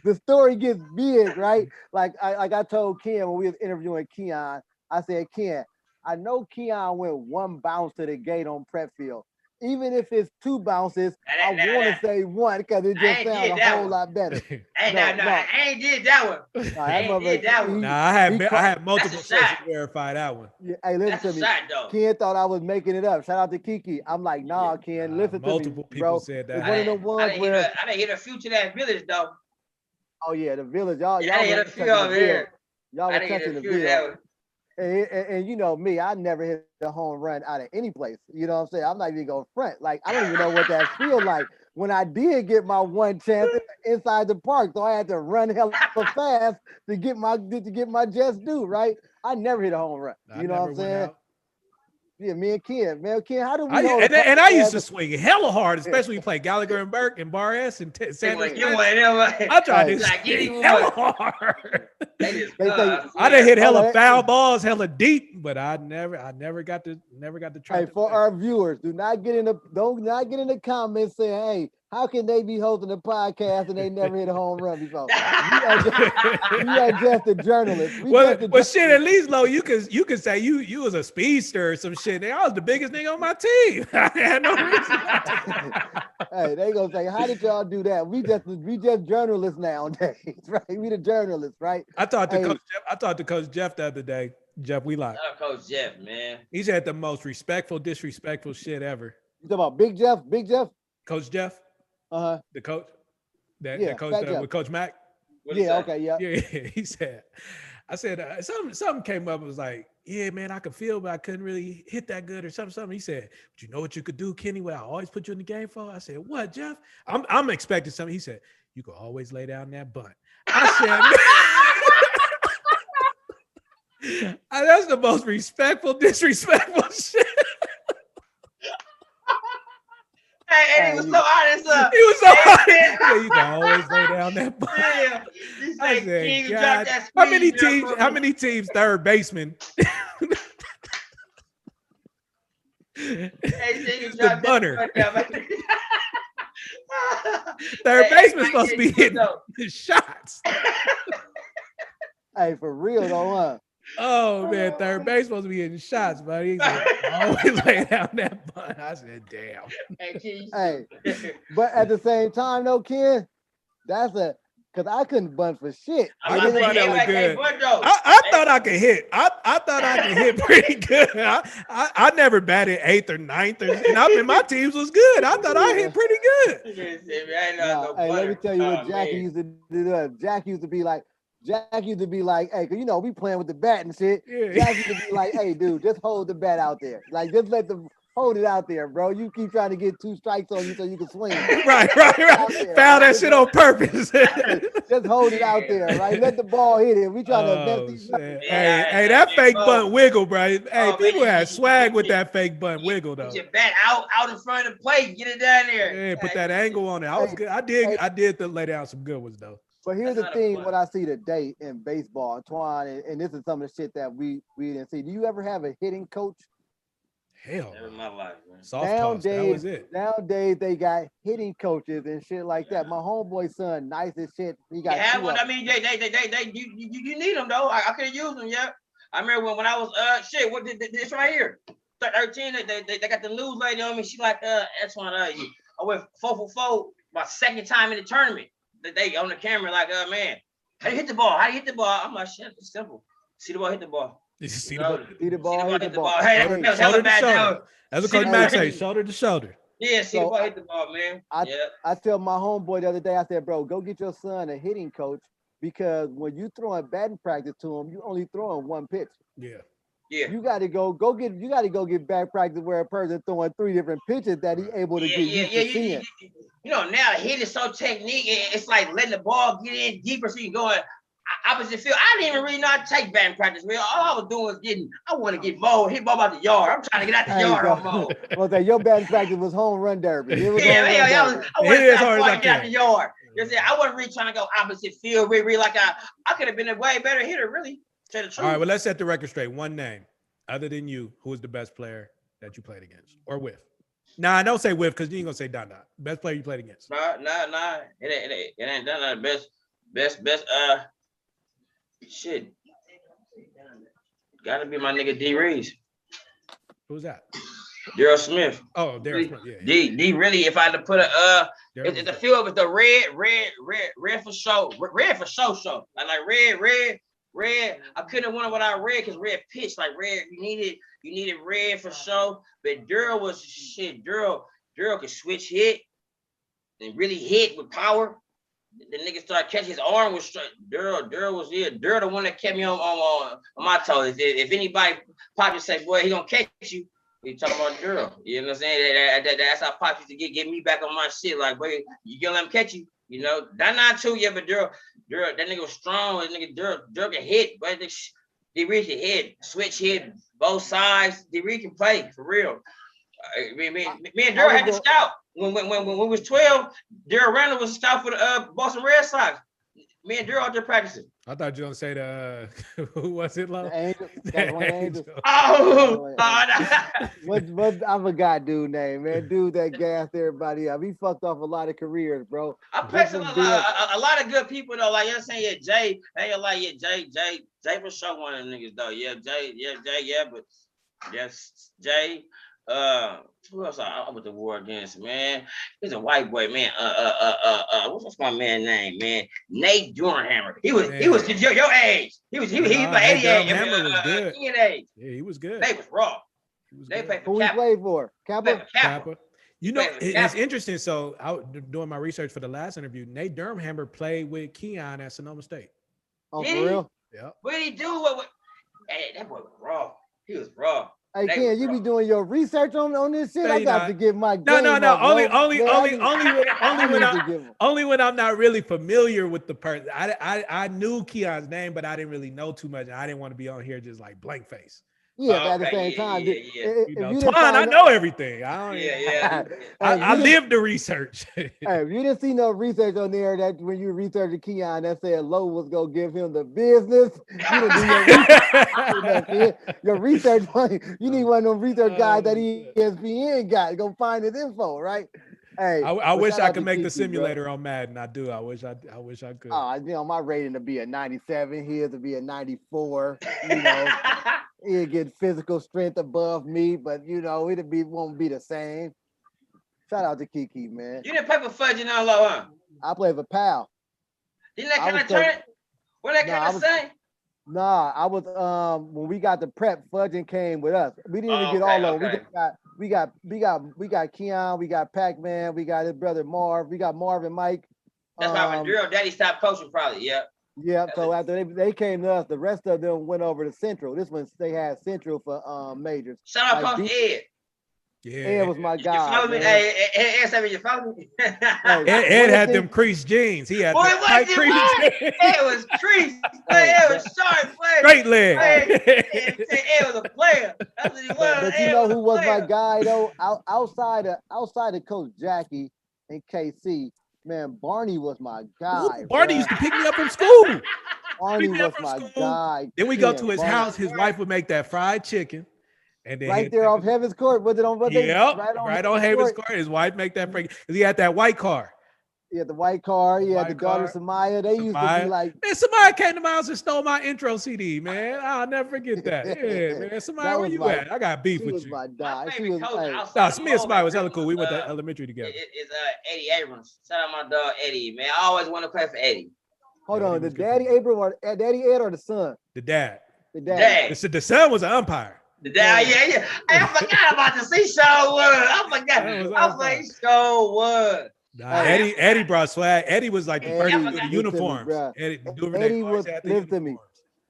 the story gets big, right? Like I told Ken when we was interviewing Keon, I said, Ken, I know Keon went 1 bounce to the gate on prep field. Even if it's 2 bounces, I want to say 1 because it just sounds a whole lot better. I ain't did that one. I ain't did that one. I had multiple sources verify that one. Yeah, hey, listen to me. Ken thought I was making it up. Shout out to Kiki. I'm like, nah, Ken, listen to me, multiple people said that. It's one of the ones where I didn't hit a few to that village though. Oh yeah, the village. Y'all hit a few over here. Y'all were touching the village. And you know me, I never hit a home run out of any place. You know what I'm saying? I'm not even going front. Like, I don't even know what that feels like. When I did get my 1 chance inside the park, so I had to run hella fast to get my just due, right? I never hit a home run. You know what I'm saying? Yeah, me and Ken. Man, Ken, how do we I used to swing hella hard, especially when you play Gallagher and Burke and Bar S and Sanders. I tried to swing hella hard. I done hit hella foul balls, hella deep, but I never got to try. Hey, for our viewers, don't not get in the comments saying, hey, how can they be hosting a podcast and they never hit a home run before? You are just a journalist. Well, shit, at least, Lo, you can say you was a speedster or some shit. I was the biggest nigga on my team. I had no reason. Hey, they gonna say, how did y'all do that? We just journalists nowadays, right? We the journalists, right? I talked to Coach Jeff the other day. Jeff, we like. Coach Jeff, man. He's had the most disrespectful shit ever. You talking about Big Jeff? Big Jeff? Coach Jeff? The coach? That coach with Coach Mack? Yeah. He said, I said, something came up. It was like, yeah, man, I could feel, but I couldn't really hit that good or something. He said, but you know what you could do, Kenny, what I always put you in the game for? I said, what, Jeff? I'm expecting something. He said, you could always lay down that bunt. I said, that's the most disrespectful shit. Hey, he was so honest. He was so honest. Yeah, you can always lay down that butt. Yeah. I said, God, how many teams third baseman? The bunner. Third baseman supposed to be hitting shots. Hey, for real though, huh? Oh man, third base supposed to be hitting shots, buddy. He said, always lay down that butt. I said, damn. Hey, but at the same time, though, Ken, because I couldn't bunt for shit. I thought I could hit. I thought I could hit pretty good. I never batted 8th or 9th, and my teams was good. I thought I hit pretty good. Hey, let me tell you what Jackie used to do. Jack used to be like, hey, cause you know we playing with the bat and shit. Yeah. Jack used to be like, hey, dude, just hold the bat out there. Like, just hold it out there, bro. You keep trying to get 2 strikes on you so you can swing. Right. Foul that shit on purpose. Just hold it out there, right? Let the ball hit it. We trying to invest these. Hey, that fake bunt wiggle, bro. Hey, people had swag with that fake bunt wiggle though. Put your bat out in front of the plate, get it down there. Yeah, put that angle on it. I was good. I did lay down some good ones though. But here's the thing, what I see today in baseball, Antoine, and this is some of the shit that we didn't see. Do you ever have a hitting coach? Hell, never in my life, man. Soft toss, that was it. Nowadays they got hitting coaches and shit like that. My homeboy son, nice as shit. He got. Yeah, I mean, you need them though. I could have used them. Yeah, I remember when I was what this right here, 13. They got the news lady on me. She like Antoine, I went 4 for 4 my second time in the tournament. They on the camera like, man, how you hit the ball? I'm like, shit, it's simple. See the ball, hit the ball. See the ball, hit the ball. Hey, shoulder to shoulder. That's what Coach Mack say, shoulder to shoulder. Yeah, see the ball, hit the ball, man. I tell my homeboy the other day, I said, bro, go get your son a hitting coach because when you throwing batting practice to him, you only throwing one pitch. Yeah. Yeah. You gotta go get back practice where a person throwing 3 different pitches that he able to get used to seeing. You know, now the hit is so technique, it's like letting the ball get in deeper so you can go in opposite field. I didn't even really know how to take batting practice, man. All I was doing was I want to get hit ball out the yard. I'm trying to get out the yard on ball. Well, say your batting practice was home run derby. I want to get out the yard. You know, I wasn't really trying to go opposite field, really like I could have been a way better hitter, really. All right, well, let's set the record straight. One name, other than you, who was the best player that you played against or with? Nah, I don't say with because you ain't gonna say Donna. Best player you played against. Nah. It ain't Donna. Best. Shit. Gotta be my nigga D Reeves. Who's that? Daryl Smith. Oh, Daryl Smith. Yeah. D really, if I had to put it's the field with the red for show. Red for show. Like red. I couldn't have won without red because red pitched like red. You needed red for show. But Daryl was shit. Daryl could switch hit and really hit with power. The nigga started catching his arm was straight. Daryl the one that kept me on my toes. If anybody Pop just say, boy, he gonna catch you. He talking about Daryl. You know what I'm saying? That's how Pop used to get me back on my shit. Like, boy, you gonna let him catch you. You know, that not too, yeah, but Daryl, that nigga was strong. That nigga Daryl can hit, but D-Reed can hit, switch hit, both sides. D-Reed can play for real. Me and Daryl had to scout. When we was 12, Daryl Randall was a scout for the Boston Red Sox. Me and Daryl out there practicing. I thought you were gonna say who was it, Lo? The Angels. That's one Angels. Oh, what I forgot dude name, man. Dude that gassed everybody up. He fucked off a lot of careers, bro. I played a lot of good people though. Like you're saying, Jay. Hey, like Jay for sure one of them niggas though. Yeah, Jay, but yes, Jay. Who else I went to war against, man? He's a white boy, man. What's my man's name, man? Nate Dornhammer. He was your age. He was like 88. Hammer was good. Yeah, he was good. They was raw. They played for Who he played for? Kappa. You know, it's interesting. So doing my research for the last interview, Nate Durhammer played with Keon at Sonoma State. Oh, for real? Yeah. What did he do? Hey, that boy was raw. He was raw. Hey, Ken, you be doing your research on this shit? I got to give my game No. up, Only when I'm not really familiar with the person. I knew Keon's name, but I didn't really know too much. I didn't want to be on here just like blank face. Yeah, but at the same time, I know everything. I live the research. Hey, if you didn't see no research on there that when you researched Keon that said Lowe was gonna give him the business, you didn't do your research. You need one of them research guys that ESPN got. Go find his info, right? Hey, I wish I could make the simulator on Madden. I do. I wish I could. Oh, my rating to be a 97. His to be a 94. You know. He'll get physical strength above me, but won't be the same. Shout out to Kiki, man. You didn't play for Fudge and Low, huh? I played for Pal. Didn't that kind of turn it? What that kind of say? Nah, I was when we got the prep, Fudging came with us. We didn't even get all of them. We got Keon, we got Pac-Man, we got his brother Marv, we got Marv and Mike. That's why when Daryl Daddy stopped coaching, probably, yeah. Yeah, so after they came to us, the rest of them went over to Central. This one they had Central for majors. Shout out Coach Ed. Yeah, Ed was my guy. Ed said you follow me. Ed had them creased jeans. He had tight creased jeans. Ed was creased. Ed was sharp. Straight leg. Ed was a player. That's what he was. But you know who was my guy though? Outside of Coach Jackie and KC. Man, Barney was my guy. Barney used to pick me up from school. Barney was my guy. Then we go to his house. His wife would make that fried chicken. And then right there off Heaven's Court. Was it on? Right on Heaven's Court. His wife make that because he had that white car. He had the white car. He had the daughter Samaya. They used to be like. Man, Samaya came to my house and stole my intro CD, man. I'll never forget that. Yeah, man. Samaya, where you at? I got beef with you. My dog. Me and Samaya was hella cool. We went to elementary together. It's Eddie Abrams. Shout out my dog Eddie, man. I always want to play for Eddie. Hold on, the Daddy Abrams or Daddy Ed or the son? The dad. The dad. The son was an umpire. Yeah. Hey, I forgot about the seashore wood. I forgot. Seashore wood. Nah, Eddie brought swag. Eddie was like the first to do the uniforms. Eddie was, listen to me.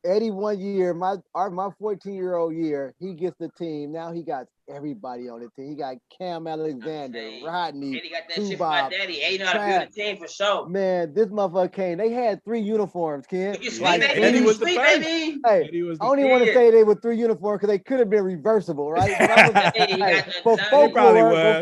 Eddie, one year, my 14-year-old year, he gets the team. Now he got everybody on the team. He got Cam Alexander, Rodney, Eddie got that shit from my daddy. Eddie know how to build a team for sure. Man, this motherfucker came. They had 3 uniforms, Ken. Eddie was the first. Hey, I don't even want to say they were 3 uniforms because they could have been reversible, right? For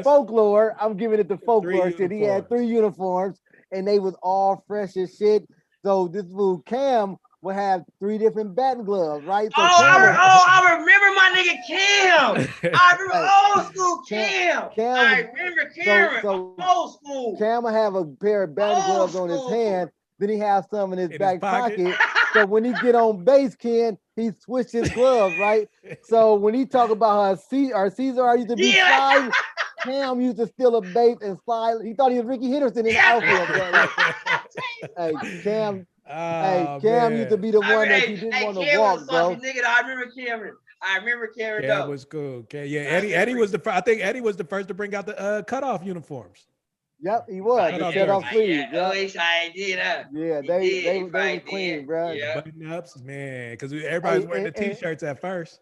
folklore, I'm giving it to folklore shit. He had 3 uniforms and they was all fresh as shit. So this fool Cam will have 3 different batting gloves, right? So I remember my nigga Cam. I remember old school Cam. I remember Cam. Old school. Cam will have a pair of batting gloves on his hand. Then he has some in his back pocket. So when he get on base, Ken, he switched his gloves, right? So when he talk about how Caesar used to be sliding, Cam used to steal a base and slide. He thought he was Ricky Henderson in the outfield. Hey, Cam. Cam used to be the one that you didn't want to walk, bro. Nigga, I remember Cameron. Cameron. That was cool. Okay, yeah, Eddie was the first. I think Eddie was the first to bring out the cutoff uniforms. Yep, he was. Cutoff sleeves. I did. Yeah, they were clean, bro. Yeah. Button ups, man, because everybody was wearing the t-shirts at first.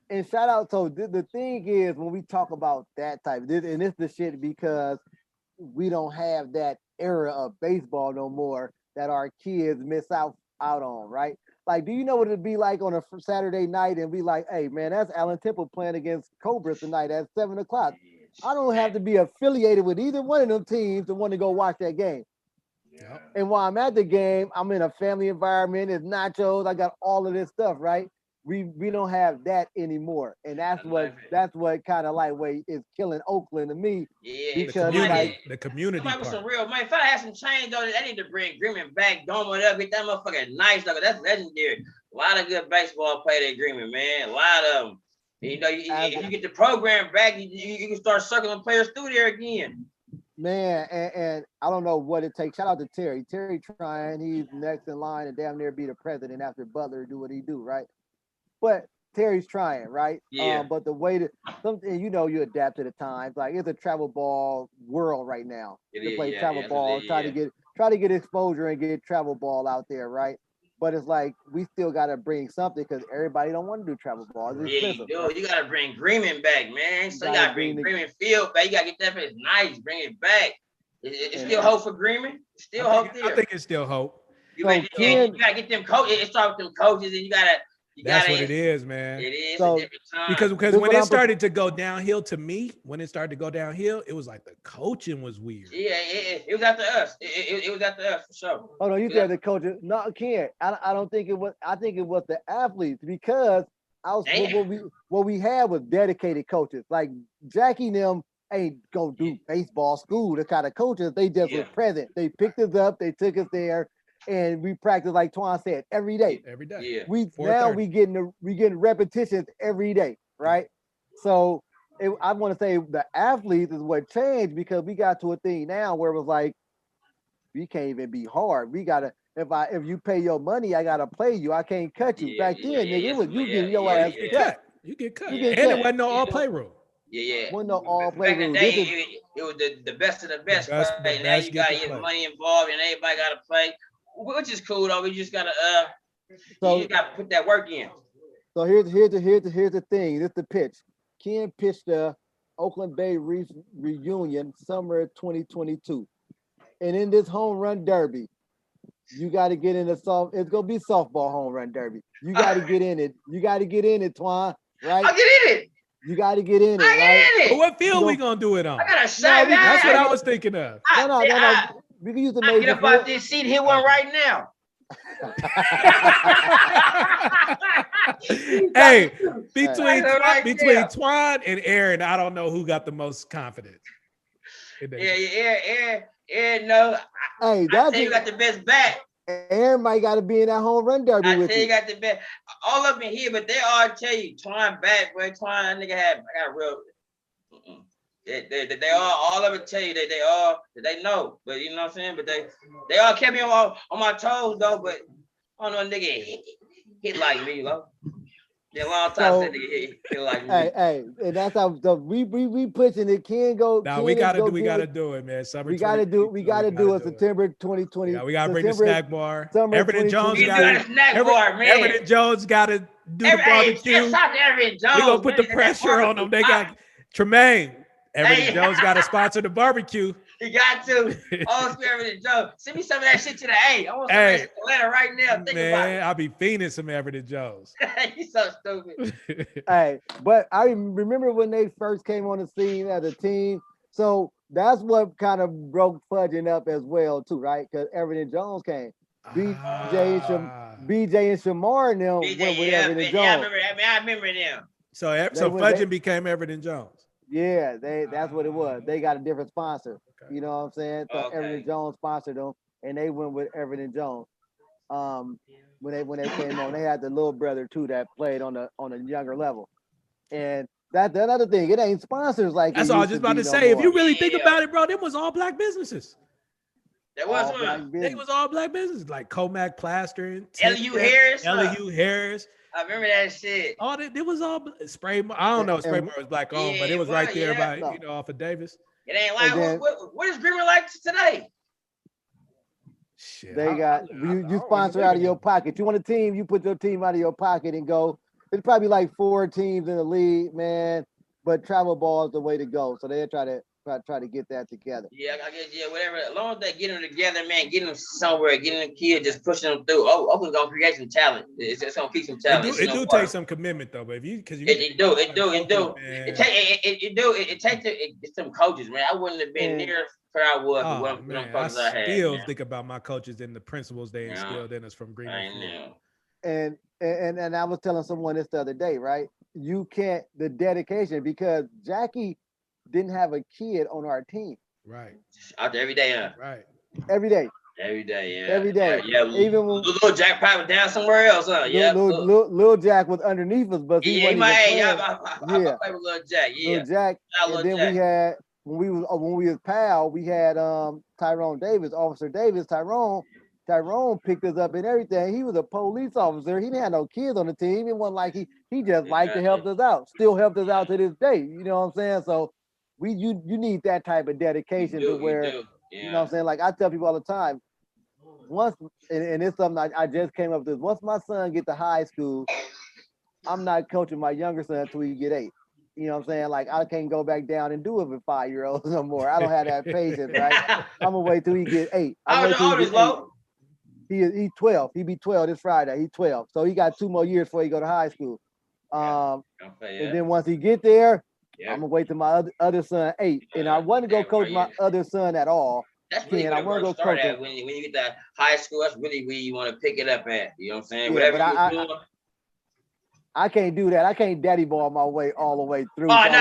And shout out. So the thing is, when we talk about that type, and it's the shit because we don't have that era of baseball no more that our kids miss out on, right? Like, do you know what it'd be like on a Saturday night and be like, hey, man, that's Allen Temple playing against Cobras tonight at 7 o'clock. I don't have to be affiliated with either one of them teams to want to go watch that game. Yep. And while I'm at the game, I'm in a family environment. It's nachos. I got all of this stuff, right? We don't have that anymore, and that's what kind of like way is killing Oakland to me. Yeah, because the community part. Some real man. If I had some change though, they need to bring Greenman back, dome it up, get that motherfucker nice though. That's legendary. A lot of good baseball played at Greenman, man. A lot of them. You know, if you get the program back, you can start circling players through there again. Man, and I don't know what it takes. Shout out to Terry. Terry trying. He's next in line and damn near be the president after Butler do what he do, right? But Terry's trying, right? Yeah. But the way that you adapt to the times. Like it's a travel ball world right now. To play travel ball, try to get exposure and get travel ball out there, right? But it's like we still gotta bring something because everybody don't want to do travel ball. You gotta bring Greenman back, man. So you gotta bring Greenman Field back. You gotta get that place nice, bring it back. It's still hope for Greenman. Still hope there. I think it's still hope. You gotta get them coaches. It starts with them coaches, and that's what it is, man. It is so, a different time. Because when it started to go downhill, to me, when it started to go downhill, it was like the coaching was weird. Yeah, it was after us. It was after us for sure. Oh no, you said the coaches. No, Ken. I don't think it was. I think it was the athletes because what we had was dedicated coaches. Like Jackie and them ain't gonna do baseball school. The kind of coaches they just were present. They picked us up. They took us there. And we practice, like Twan said, every day. Every day. Yeah. We getting repetitions every day, right? So I want to say the athletes is what changed because we got to a thing now where it was like we can't even be hard. We gotta if you pay your money, I gotta play you. I can't cut you. Back then, nigga, it was you getting your ass cut. You get cut. And it wasn't no all play rule. Yeah. Wasn't no all play rule. It was the best of the best. Now you gotta get money involved and everybody gotta play. Which is cool though. We just gotta you gotta put that work in. So here's the thing. This is the pitch. Ken pitched the Oakland Bay Ruth reunion summer 2022, and in this home run derby, you got to get in it's gonna be softball home run derby. You got to get in it. You got to get in it, Twan. Right? I'll get in it. You got to get in it, right? But what field we gonna do it on? I got a shot. That's what I was thinking of. No. We can use the major. Get up out this seat, hit one right now. Hey, between Twan and Aaron, I don't know who got the most confidence. Aaron, no. Hey, that's you got the best bat. Aaron might got to be in that home run derby with you. You got the best. All of them here, but they all tell you Twan bat, boy. Twan, that nigga I got real. They all of it tell you that they know, but you know what I'm saying. But they all kept me on my toes though. But I don't know, nigga hit like me, though. Yeah, long time since he like me. Hey, and that's how we pushing it. Can't go. Now we gotta do it, man. Summer we gotta do it. September 2020. Yeah, we gotta bring the snack bar. Summer Everett Jones got a snack bar, man. Everett Jones gotta do the barbecue. We gonna put the pressure on them. They got Tremaine. Everett Jones got to sponsor the barbecue. He got to. Oh, Everett Jones. Send me some of that shit to the A. I want some of that letter right now. Think about it. I'll be fiending some Everett Jones. He's so stupid. Hey, but I remember when they first came on the scene as a team. So that's what kind of broke Fudging up as well, too, right? Because Everett Jones came. BJ and Shamar and them went with Everett Jones. Yeah, I remember them. So Fudging became Everett Jones. Yeah, that's what it was. They got a different sponsor. Okay. You know what I'm saying? So Everett Jones sponsored them, and they went with Everett Jones. When they came on, they had the little brother too that played on a younger level. And that's another thing. It ain't sponsors like that's all I was just about to say. If you really think about it, bro, them was all black businesses. That was one. They was all black businesses like Comac Plastering, L.U. Harris. L.U. Harris. I remember that shit. Oh, it was all spray. I don't know if Spraymore was black on, but it was right there by off of Davis. It ain't like what is Gridiron like today? Shit, they got you sponsor out of your pocket. You want a team, you put your team out of your pocket and go. It's probably like 4 teams in the league, man. But travel ball is the way to go. So they try to get that together. Yeah, I guess whatever. As long as they get them together, man, get them somewhere, getting them kids, just pushing them through. Oakland's gonna create some talent. It's just gonna keep some talent. It do take some commitment though, but it takes some coaches, man. I wouldn't have been near where I was. I still think about my coaches and the principles they instilled in us from Green. And I was telling someone this the other day, right? You can't the dedication because Jackie didn't have a kid on our team. Right. Out there every day, huh? Right. Every day. Every day, yeah. Every day. Yeah. Even when little Jack probably was down somewhere else, huh? Yeah. Little Jack was underneath us, but I play with Little Jack. Yeah. Little Jack. And then we had when we was pal, we had Tyrone Davis, Officer Davis, Tyrone picked us up and everything. He was a police officer. He didn't have no kids on the team. It wasn't like he just liked to help us out. Still helped us out to this day. You know what I'm saying? So you need that type of dedication to where you know what I'm saying. Like I tell people all the time, once and it's something I just came up with this. Once my son get to high school, I'm not coaching my younger son until he get 8. You know what I'm saying? Like I can't go back down and do it with 5-year-olds no more. I don't have that patience, right? I'm gonna wait till he get 8. He's 12. He be 12 this Friday. He's 12. So he got 2 more years before he go to high school. And then once he get there, I'm gonna wait till my other son 8. And I wasn't gonna coach my other son at all. That's really I want to go start at when you get to high school. That's really where you want to pick it up at. You know what I'm saying? Whatever you're doing. I can't do that. I can't daddy ball my way all the way through. Oh, no.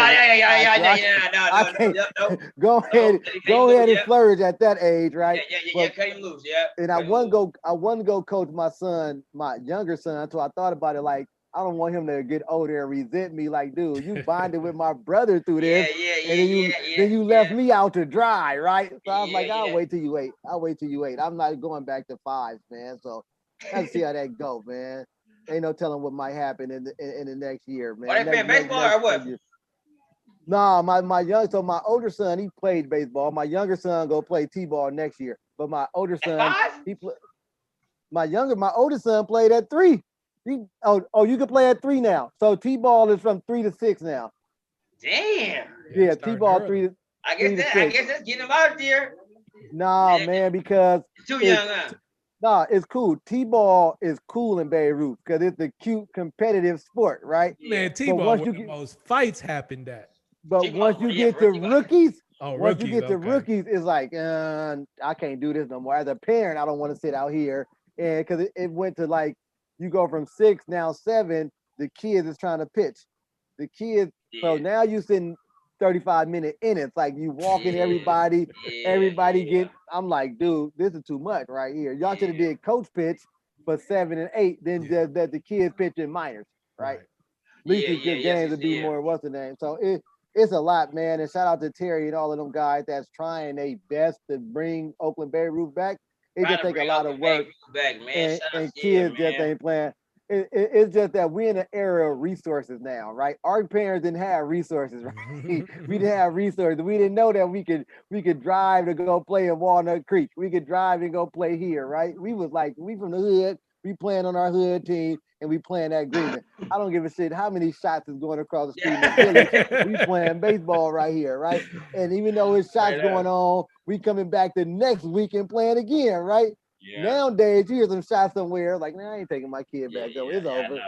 Go ahead and flourish at that age, right? Yeah, cut him loose, yeah. And I want to go coach my son, my younger son, until I thought about it like, I don't want him to get older and resent me like, dude, you bonded with my brother through this. Then you left me out to dry, right? So I was like, I'll wait till you 8. I'm not going back to 5s, man. So let's see how that go, man. Ain't no telling what might happen in the next year, man. Are they playing baseball or what? Nah, my older son, he played baseball. My younger son go play T-ball next year. But my older son, my older son played at 3. You can play at 3 now. So T-ball is from 3 to 6 now. Damn. Yeah, T-ball 3 to 6. I guess that's getting him out there. Nah, man, because too young, huh? Nah, it's cool. T-ball is cool in Babe Ruth because it's a cute competitive sport, right? Man, T-ball where the most fights happened at. But once you get to rookies, it's like, I can't do this no more. As a parent, I don't want to sit out here. And because it went to like, you go from 6, now 7, the kids is trying to pitch. The kids, so now you sitting 35-minute innings, like you walking everybody get. I'm like, dude, this is too much right here. Y'all should have did coach pitch for 7 and 8, then just let the kids pitch in minors, right? At least you get games to do more. What's the name? So it's a lot, man. And shout out to Terry and all of them guys that's trying their best to bring Oakland Babe Ruth back. It just take a lot of work, and kids just ain't playing. It's just that we're in an era of resources now, right? Our parents didn't have resources, right? We didn't have resources. We didn't know that we could drive to go play in Walnut Creek. We could drive and go play here, right? We was like, we from the hood, we playing on our hood team, and we playing at Greenman. I don't give a shit how many shots is going across the street in the village. We playing baseball right here, right? And even though it's shots going on, we coming back the next week and playing again, right? Yeah. Nowadays, you hear some shots somewhere, like, nah, I ain't taking my kid back. It's over.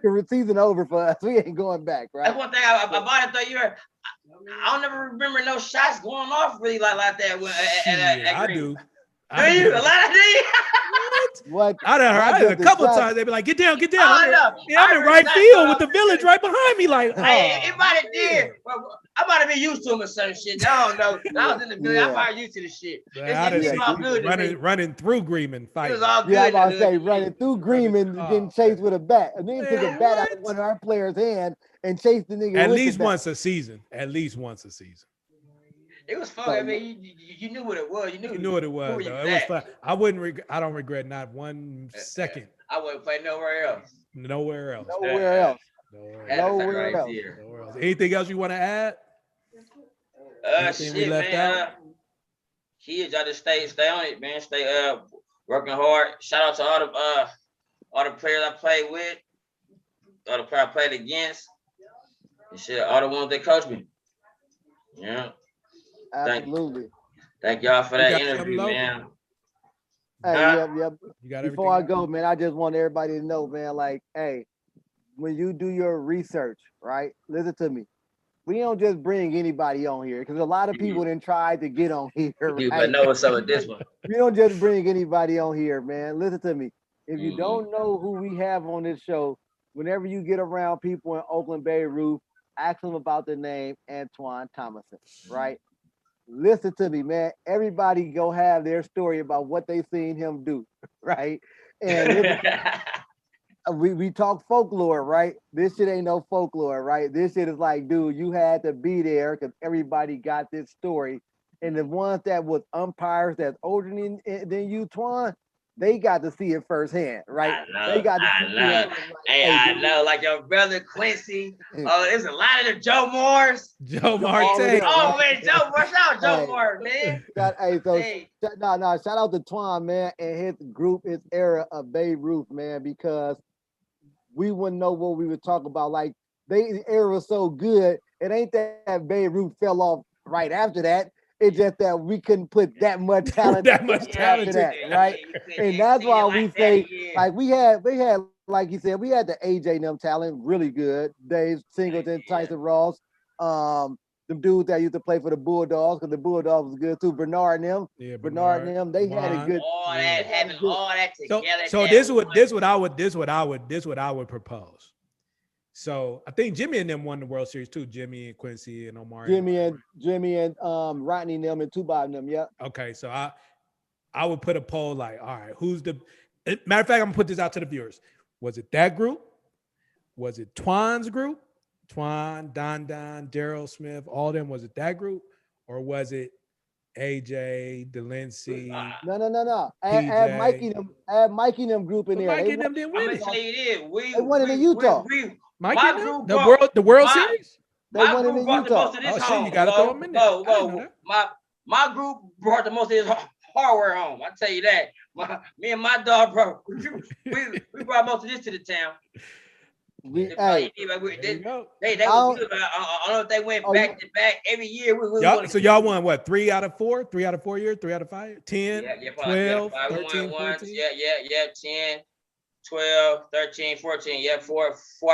It's season over for us. We ain't going back, right? That's one thing I bought it though. I don't never remember no shots going off really like that. At I do. Do you? A lot of these? What? I done heard a couple times. They be like, "Get down, get down." I'm in right field field with the village right behind me. Like, it might have did. I might have been used to them or some shit. I don't know. I was in the village. I'm probably used to the shit. It's all good. Running through Greenman fight. It was all good. Yeah, I'm about to say running through Greenman, getting chased with a bat. And then took a bat out of one of our players' hand and chased the nigga. At least once a season. It was fun. I mean, you knew what it was. You knew what it was. Though. It was fun. I don't regret not 1 second. I wouldn't play nowhere else. Nowhere else. Anything else you want to add? Shit, man. Kids, y'all just stay on it, man. Stay working hard. Shout out to all the players I played with, all the players I played against, and shit, all the ones that coached me. Yeah. Absolutely. Thank y'all for that interview, man. Hey, yep. Before I go, man, I just want everybody to know, man, like, hey, when you do your research, right? Listen to me. We don't just bring anybody on here because a lot of people didn't try to get on here. Right? You but know what's up with this one. We don't just bring anybody on here, man. Listen to me. If you don't know who we have on this show, whenever you get around people in Oakland, Babe Ruth, ask them about the name Antoine Thomasson, right? Listen to me, man. Everybody go have their story about what they seen him do, right? And we talk folklore, right? This shit ain't no folklore, right? This shit is like, dude, you had to be there because everybody got this story. And the ones that was umpires that's older than you, Twan, they got to see it firsthand, right? They got to see it. I know, like your brother Quincy. Oh, there's a lot of the Joe Moores. Joe Marte. Oh, man, Joe Moore. Shout out Joe Moore, man. Shout out to Twan, man, and his group, his era of Babe Ruth, man, because we wouldn't know what we would talk about. Like, the era was so good. It ain't that Babe Ruth fell off right after that. It's just that we couldn't put that much talent after that, right? And that's why we say, like, they had, like you said, we had the AJ and them talent really good. Dave Singleton, Tyson Ross, them dudes that used to play for the Bulldogs, because the Bulldogs was good too. Bernard and them, they had a good. Having all that together. So this what I would propose. So I think Jimmy and them won the World Series too. Jimmy and Quincy and Omar. Jimmy and Rodney and them and Tuba and them. Yeah. Okay, so I would put a poll like, all right, who's the matter of fact? I'm gonna put this out to the viewers. Was it that group? Was it Twan's group? Twan, Don, Daryl Smith, all them. Was it that group, or was it AJ, Delancey? No. Add Mikey and them group in there. Mikey and them didn't win it. They won it in Utah. Mikey and them? The World Series? They won it in Utah. Shit, you gotta throw them in there. My group brought the most of his hardware home. I tell you that. Me and my dog, bro, we brought most of this to the town. They were good. I don't know if they went back to back every year. So y'all won what? 3 out of 4? 3 out of 4 years? 3 out of 5? 10, 12, 13, 14? Yeah. 10, 12, 13, 14. Yeah, 4 out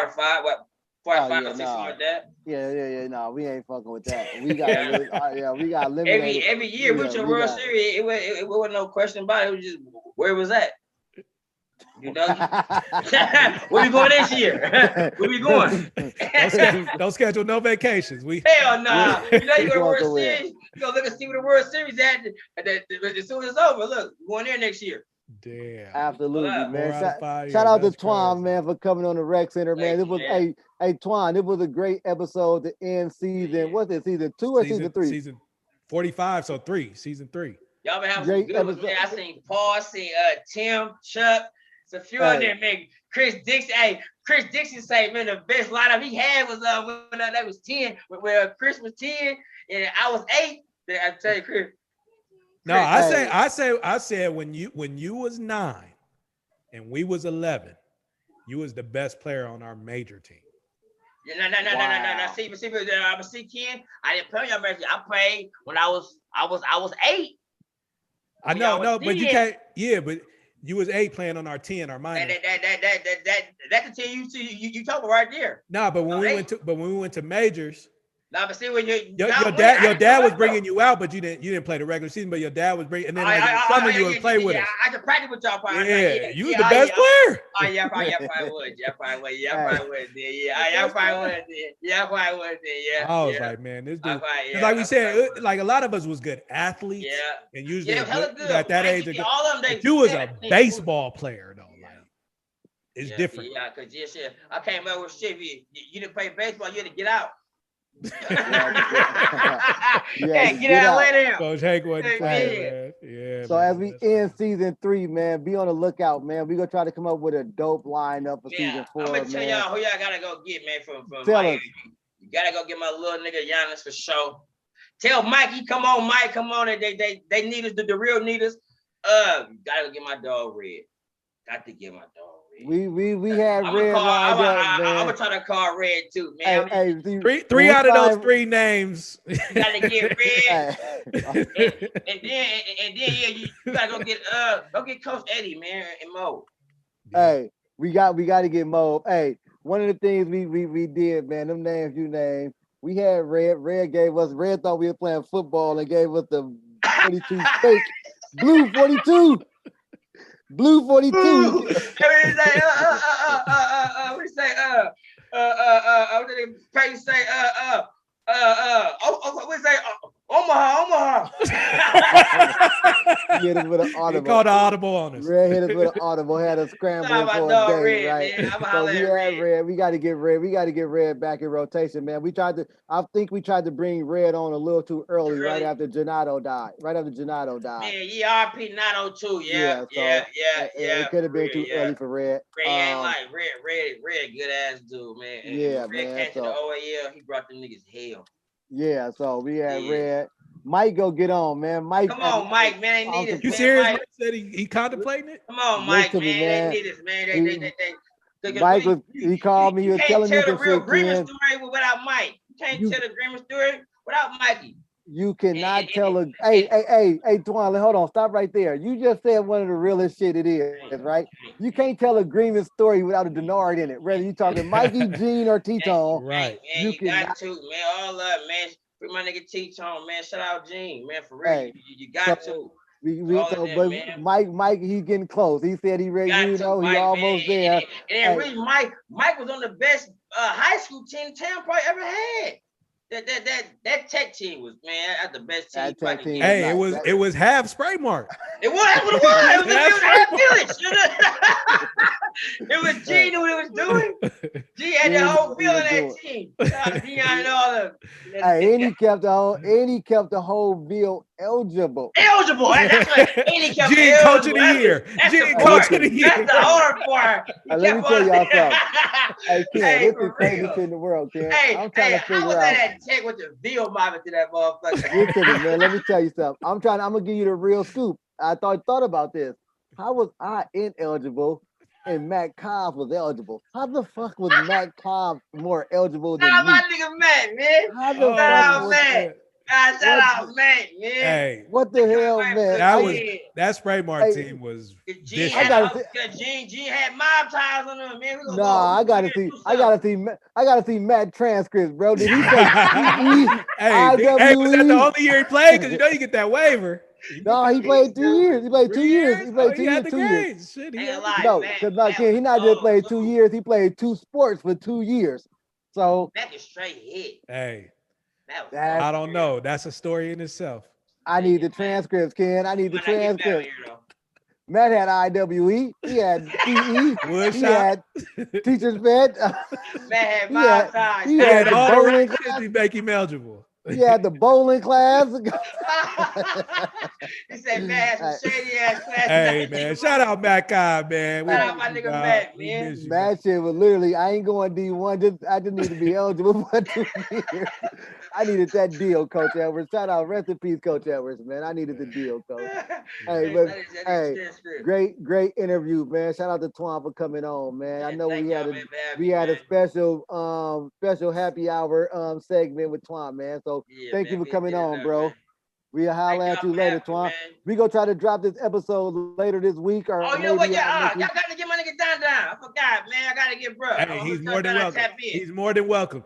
of 5. What? 4 out of 5 or 6 like that. Yeah. No, we ain't fucking with that. We got we got eliminated. Every year with your World Series, it wasn't no question about it. It was just where was that? You know, where we going this year? Where we going? Don't schedule no vacations. Hell nah. You know you go to World Series. You go look and see where the World Series at. As soon as it's over, look, we're going there next year. Damn. Absolutely, man. Shout out to Twan, man, for coming on the Rec Center, man. It was hey Twan. It was a great episode to end season. What's it? Season 2 or season 3? Season 45, so 3. Season 3. Y'all been having some good ones, man. I seen Paul, I seen Tim, Chuck. It's a few on there, man. Chris Dixon. Hey, Chris Dixon say, man, the best lineup he had was when that was 10. When Chris was 10 and I was 8. I tell you, Chris. No, I said when you was 9 and we was 11, you was the best player on our major team. Yeah, no. See, Ken, I didn't play on your major. I played when I was 8. I know, but you can't. Yeah, but you was 8 playing on our 10, our minor. That's the 10 you told me right there. No, but when we went to majors. No, but see when your dad was bringing you out, but you didn't play the regular season. But your dad was bringing, and then in the summer you would play with us. I could practice with y'all. You was the best player. Oh yeah, probably would. Yeah, probably would. Yeah, probably would. Yeah, probably would. Yeah, probably would. Yeah. I was like, man, this dude. Like we said, like a lot of us was good athletes. Yeah. And usually good. At that age, all of them. You was a baseball player though. Like it's different. Yeah, because I came up with shit. You didn't play baseball. You had to get out. Get out later. Coach Hank wasn't playing, man. Yeah. So as we end season 3, man, be on the lookout, man. We're gonna try to come up with a dope lineup for season 4. I'm gonna tell y'all who y'all gotta go get, man, from Miami. You gotta go get my little nigga Giannis for sure. Tell Mikey, come on, Mike, come on. They need us, the real need us. Gotta go get my dog Red. Got to get my dog Red. We had Red lined up, man. I'm gonna try to call Red too, man. Three out of those 3 names. You gotta get Red. and then you gotta go get Coach Eddie, man, and Mo. Hey, we got to get Mo. Hey, one of the things we did, man, them names you named, we had Red. Red thought we were playing football and gave us the 42 fake blue 42. Blue 42. What do you say? Peyton say, we say, Omaha. He hit us with an audible. He called an audible on us. Red hit us with an audible, had us scrambling for a day, right? So we had Red. We got to get Red. We got to get Red back in rotation, man. I think we tried to bring Red on a little too early, right after Gennaro died. Man, RP 902. Yeah. It could have been too early for Red. Red ain't like Red, good ass dude, man. Yeah, Red man. came to the OAL, he brought them niggas hell. Yeah, so we had Red. Mike, go get on, man. Mike, come on, Mike, man. They need us. You serious? Mike said he contemplating it. Come on, Mike, man. They need us, man. Mike he called me. He was telling me the real Grimace story without Mike. You can't tell the Grimace story without Mikey. You cannot tell a hey, Twan, hold on, stop right there. You just said one of the realest shit it is, right? You can't tell a Grimace story without a Denard in it. Whether you talking Mikey, Gene, or T-Tone. Right. Man, you got to, man. All up, man. Free my nigga T-Tone, man. Shout out Gene, man. For real. Hey, you got to. Mike, he's getting close. He said he ready, he almost there. And really, Mike was on the best high school team Tampa probably ever had. That tech team was, man, that's the best team. Hey, it was half spray mark. It was half village. It was G knew what it was doing. G had the whole feel of that team. And all of and he kept the whole bill eligible. That's what. And he kept G coach of the year. G coach of the year. That's the hard part. Let me tell y'all something. Hey, Ken, this is the craziest in the world, Ken. I'm trying to figure out. Tech with the veal mobbing to that motherfucker. Listen, man, let me tell you something. I'm gonna give you the real scoop. I thought about this. How was I ineligible and Matt Cobb was eligible? How the fuck was Matt Cobb more eligible than me? My nigga Matt, man. How the fuck was Matt? Shout out, man. Hey, what the hell, man? That spray mark team was. Gene had mob ties on them, man. I gotta see Matt transcripts, bro. Did he say hey, was that the only year he played? Because you get that waiver. No, he played 2 years. He played 2 years. He played 2 years. 2 years. No, because he not just played 2 years. He played 2 sports for 2 years. So that is straight hit. Hey. I don't know. That's a story in itself. I need the transcripts, Ken. I need the transcripts. Matt had IWE. He had PE. He had teacher's bed. Matt had my time. He had all the shit to make him eligible. We had the bowling class. He said, man, some shady ass class. Hey, man. Shout out Matt Cobb, man. Shout out my nigga Matt, We man. miss you, That shit was literally, I ain't going D1. I just need to be eligible for 2 years. I needed that deal, Coach Edwards. Shout out, rest in peace, Coach Edwards, man. I needed the deal, Coach. Hey, but great interview, man. Shout out to Twan for coming on, man. Yeah, I know we had a special happy hour segment with Twan, man. So thank you for coming on, bro. Man. We'll holler at you later, Twan. We gonna try to drop this episode later this week, or you know what? Yeah, y'all gotta get my nigga Don. I forgot, man. I gotta get bro. Hey, he's more than welcome. He's more than welcome.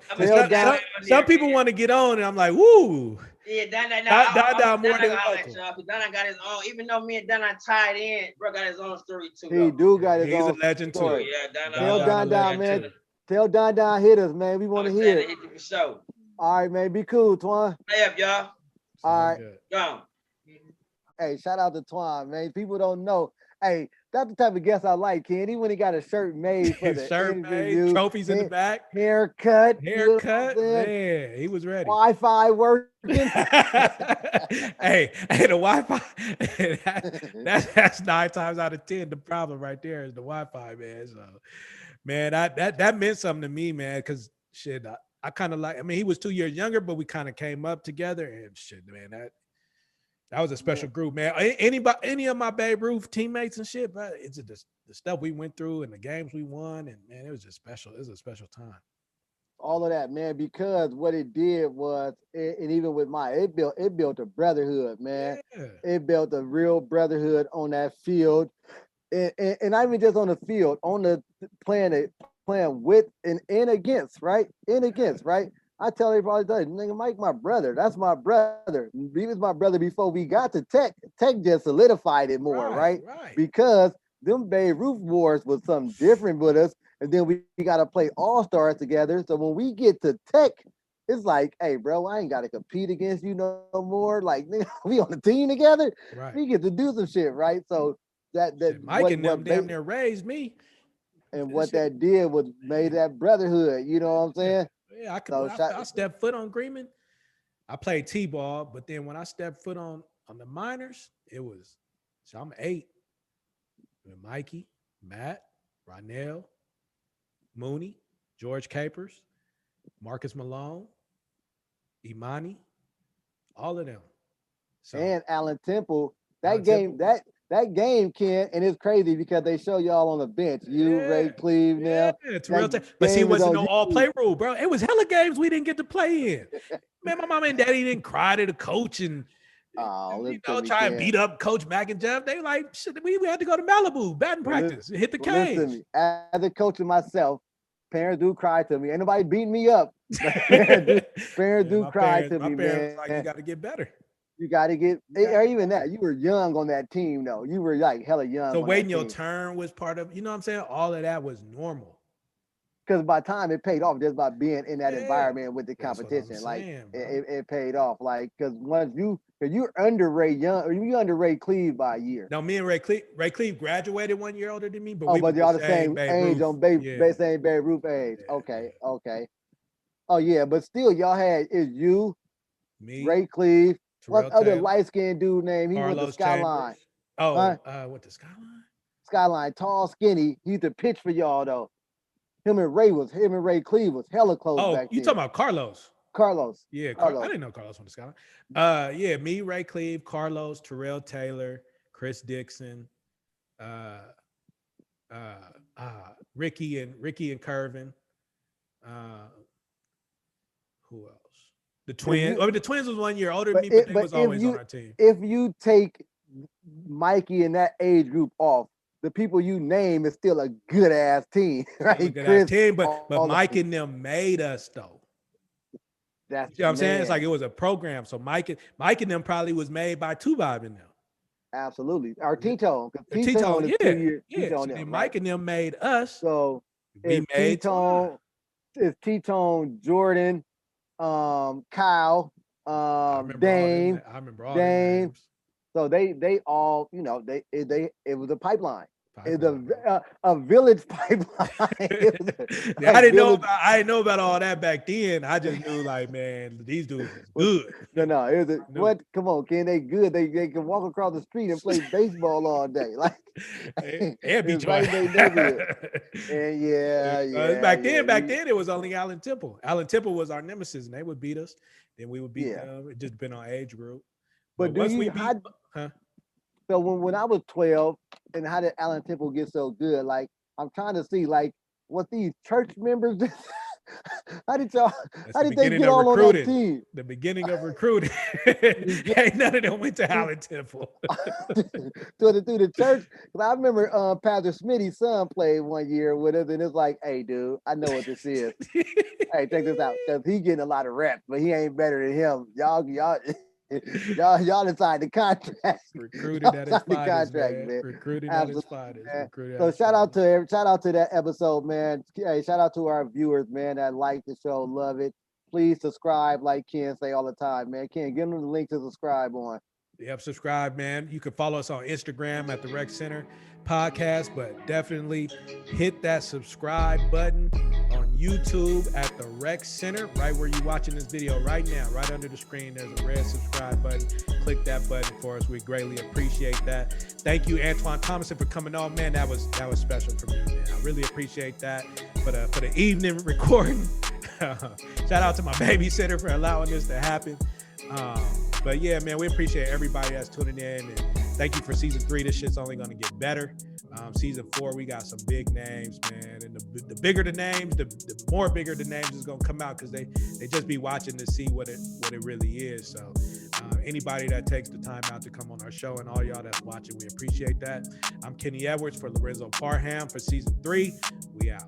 Some people want to get on, and I'm like, woo. Yeah, Don more than welcome. Don got his own. Even though me and Don are tied in, bro got his own story too. He do got his own. He's a legend story. too. Yeah, Tell Don, man. Tell Don hit us, man. We want to hear it. Hit you for sure. All right, man. Be cool, Twan. Stay up, y'all. All right. Go. Hey, shout out to Twan, man. People don't know. Hey, that's the type of guest I like, Ken. He when he got a shirt made for the shirt interview, made, trophies in the back, haircut, man. He was ready. Wi-Fi working. hey, the Wi-Fi. that's 9 times out of 10. The problem right there is the Wi-Fi, man. So, man, that meant something to me, man. Because shit, I kind of like. I mean, he was 2 years younger, but we kind of came up together, and shit, man. That was a special group, man. Any of my Babe Ruth teammates and shit, but it's just the stuff we went through and the games we won, and man, it was just special. It was a special time. All of that, man, because what it did was, and even with it built a brotherhood, man. Yeah. It built a real brotherhood on that field, and not even just on the field, on the playing with and against, right? Right? I tell everybody, nigga, Mike, my brother. That's my brother. He was my brother before we got to Tech. Tech just solidified it more, right? Because them Babe Ruth wars was something different with us. And then we got to play all-stars together. So when we get to Tech, it's like, hey, bro, I ain't got to compete against you no more. Like, nigga, we on the team together. Right. We get to do some shit, right? So that Mike and them damn near raised me. And what that did was made that brotherhood. You know what I'm saying? Yeah, I stepped foot on Greenman. I played T-ball, but then when I stepped foot on the minors, so I'm 8 with Mikey, Matt, Ronell, Mooney, George Capers, Marcus Malone, Imani, all of them. So, and Alan Temple. That game, Ken, and it's crazy because they show y'all on the bench. Ray Cleve now. Yeah, but see, it wasn't no all-play rule, bro. It was hella games we didn't get to play in. Man, my mom and daddy didn't cry to the coach and try and beat up Coach Mack and Jeff. They like, shit, we had to go to Malibu, batting practice, hit the cage. Listen, as a coach of myself, parents do cry to me. Ain't nobody beating me up. Parents do cry to me, man. Like, you got to get better. You got to get, or even that. You were young on that team, though. You were like hella young. So waiting your turn was part of, you know what I'm saying? All of that was normal. Because by the time it paid off just by being in that environment with the competition, like it paid off. Like, because once you're under Ray Young, or you under Ray Cleve by a year. No, me and Ray Cleve graduated 1 year older than me, but but y'all the same age on same Babe Ruth age. Yeah. Okay. Oh yeah, but still y'all had you, me, Ray Cleve. What other light-skinned dude name? He went to Skyline. Chambers. Went to Skyline? Skyline, tall, skinny. He used to pitch for y'all though. Him and Ray Cleve was hella close back then. You talking about Carlos? Carlos. Yeah, Carlos. I didn't know Carlos went to Skyline. Yeah, me, Ray Cleve, Carlos, Terrell Taylor, Chris Dixon, Ricky and Curvin. Who else? The twins. The twins was 1 year older than me, but they was always on our team. If you take Mikey and that age group off, the people you name is still a good ass team, right? Good ass team, but Mike and them made us though. That's you know what I'm saying. It's like it was a program. So Mike and them probably was made by Two-Bob and them. Absolutely, our T-Tone. T-Tone, yeah. So then Mike and them made us. So we made T-Tone. It's T-Tone, Jordan. Kyle, Dame, I remember all Dame. So they all, it was a pipeline. It's a village pipeline. I didn't know about all that back then. I just knew like, man, these dudes is good. No. What? Come on, Ken. They good. They can walk across the street and play baseball all day. Like and beat right they And yeah. Back then it was only Allen Temple. Allen Temple was our nemesis, and they would beat us. Then we would beat them. It just been on age group. But so when I was 12, and how did Allen Temple get so good? Like, I'm trying to see, like, what these church members how did they get all on that team? The beginning of recruiting. Ain't none of them went to Allen Temple. through the church. I remember Pastor Smitty's son played one year with us, and it's like, hey, dude, I know what this is. Hey, check this out. Because he getting a lot of reps, but he ain't better than him. Y'all decide the contract. Recruited at his finest, man. Recruited at his finest. So shout out to that episode, man. Hey, shout out to our viewers, man, that like the show, love it. Please subscribe, like Ken say all the time, man. Ken, give them the link to subscribe on. Yep, subscribe, man. You can follow us on Instagram at the Rec Center Podcast, but definitely hit that subscribe button on YouTube at the Rec Center, right where you're watching this video right now, right under the screen. There's a red subscribe button. Click that button for us. We greatly appreciate that. Thank you, Antoine Thomasson, for coming on, man. That was special for me, man. I really appreciate that for the evening recording. Shout out to my babysitter for allowing this to happen. But yeah, man, we appreciate everybody that's tuning in, and thank you for season 3. This shit's only going to get better. Season 4, we got some big names, man, and the bigger the names, the more bigger the names is going to come out, because they just be watching to see what it really is. So anybody that takes the time out to come on our show, and all y'all that's watching, we appreciate that. I'm Kenny Edwards for Lorenzo Parham for season 3. We out.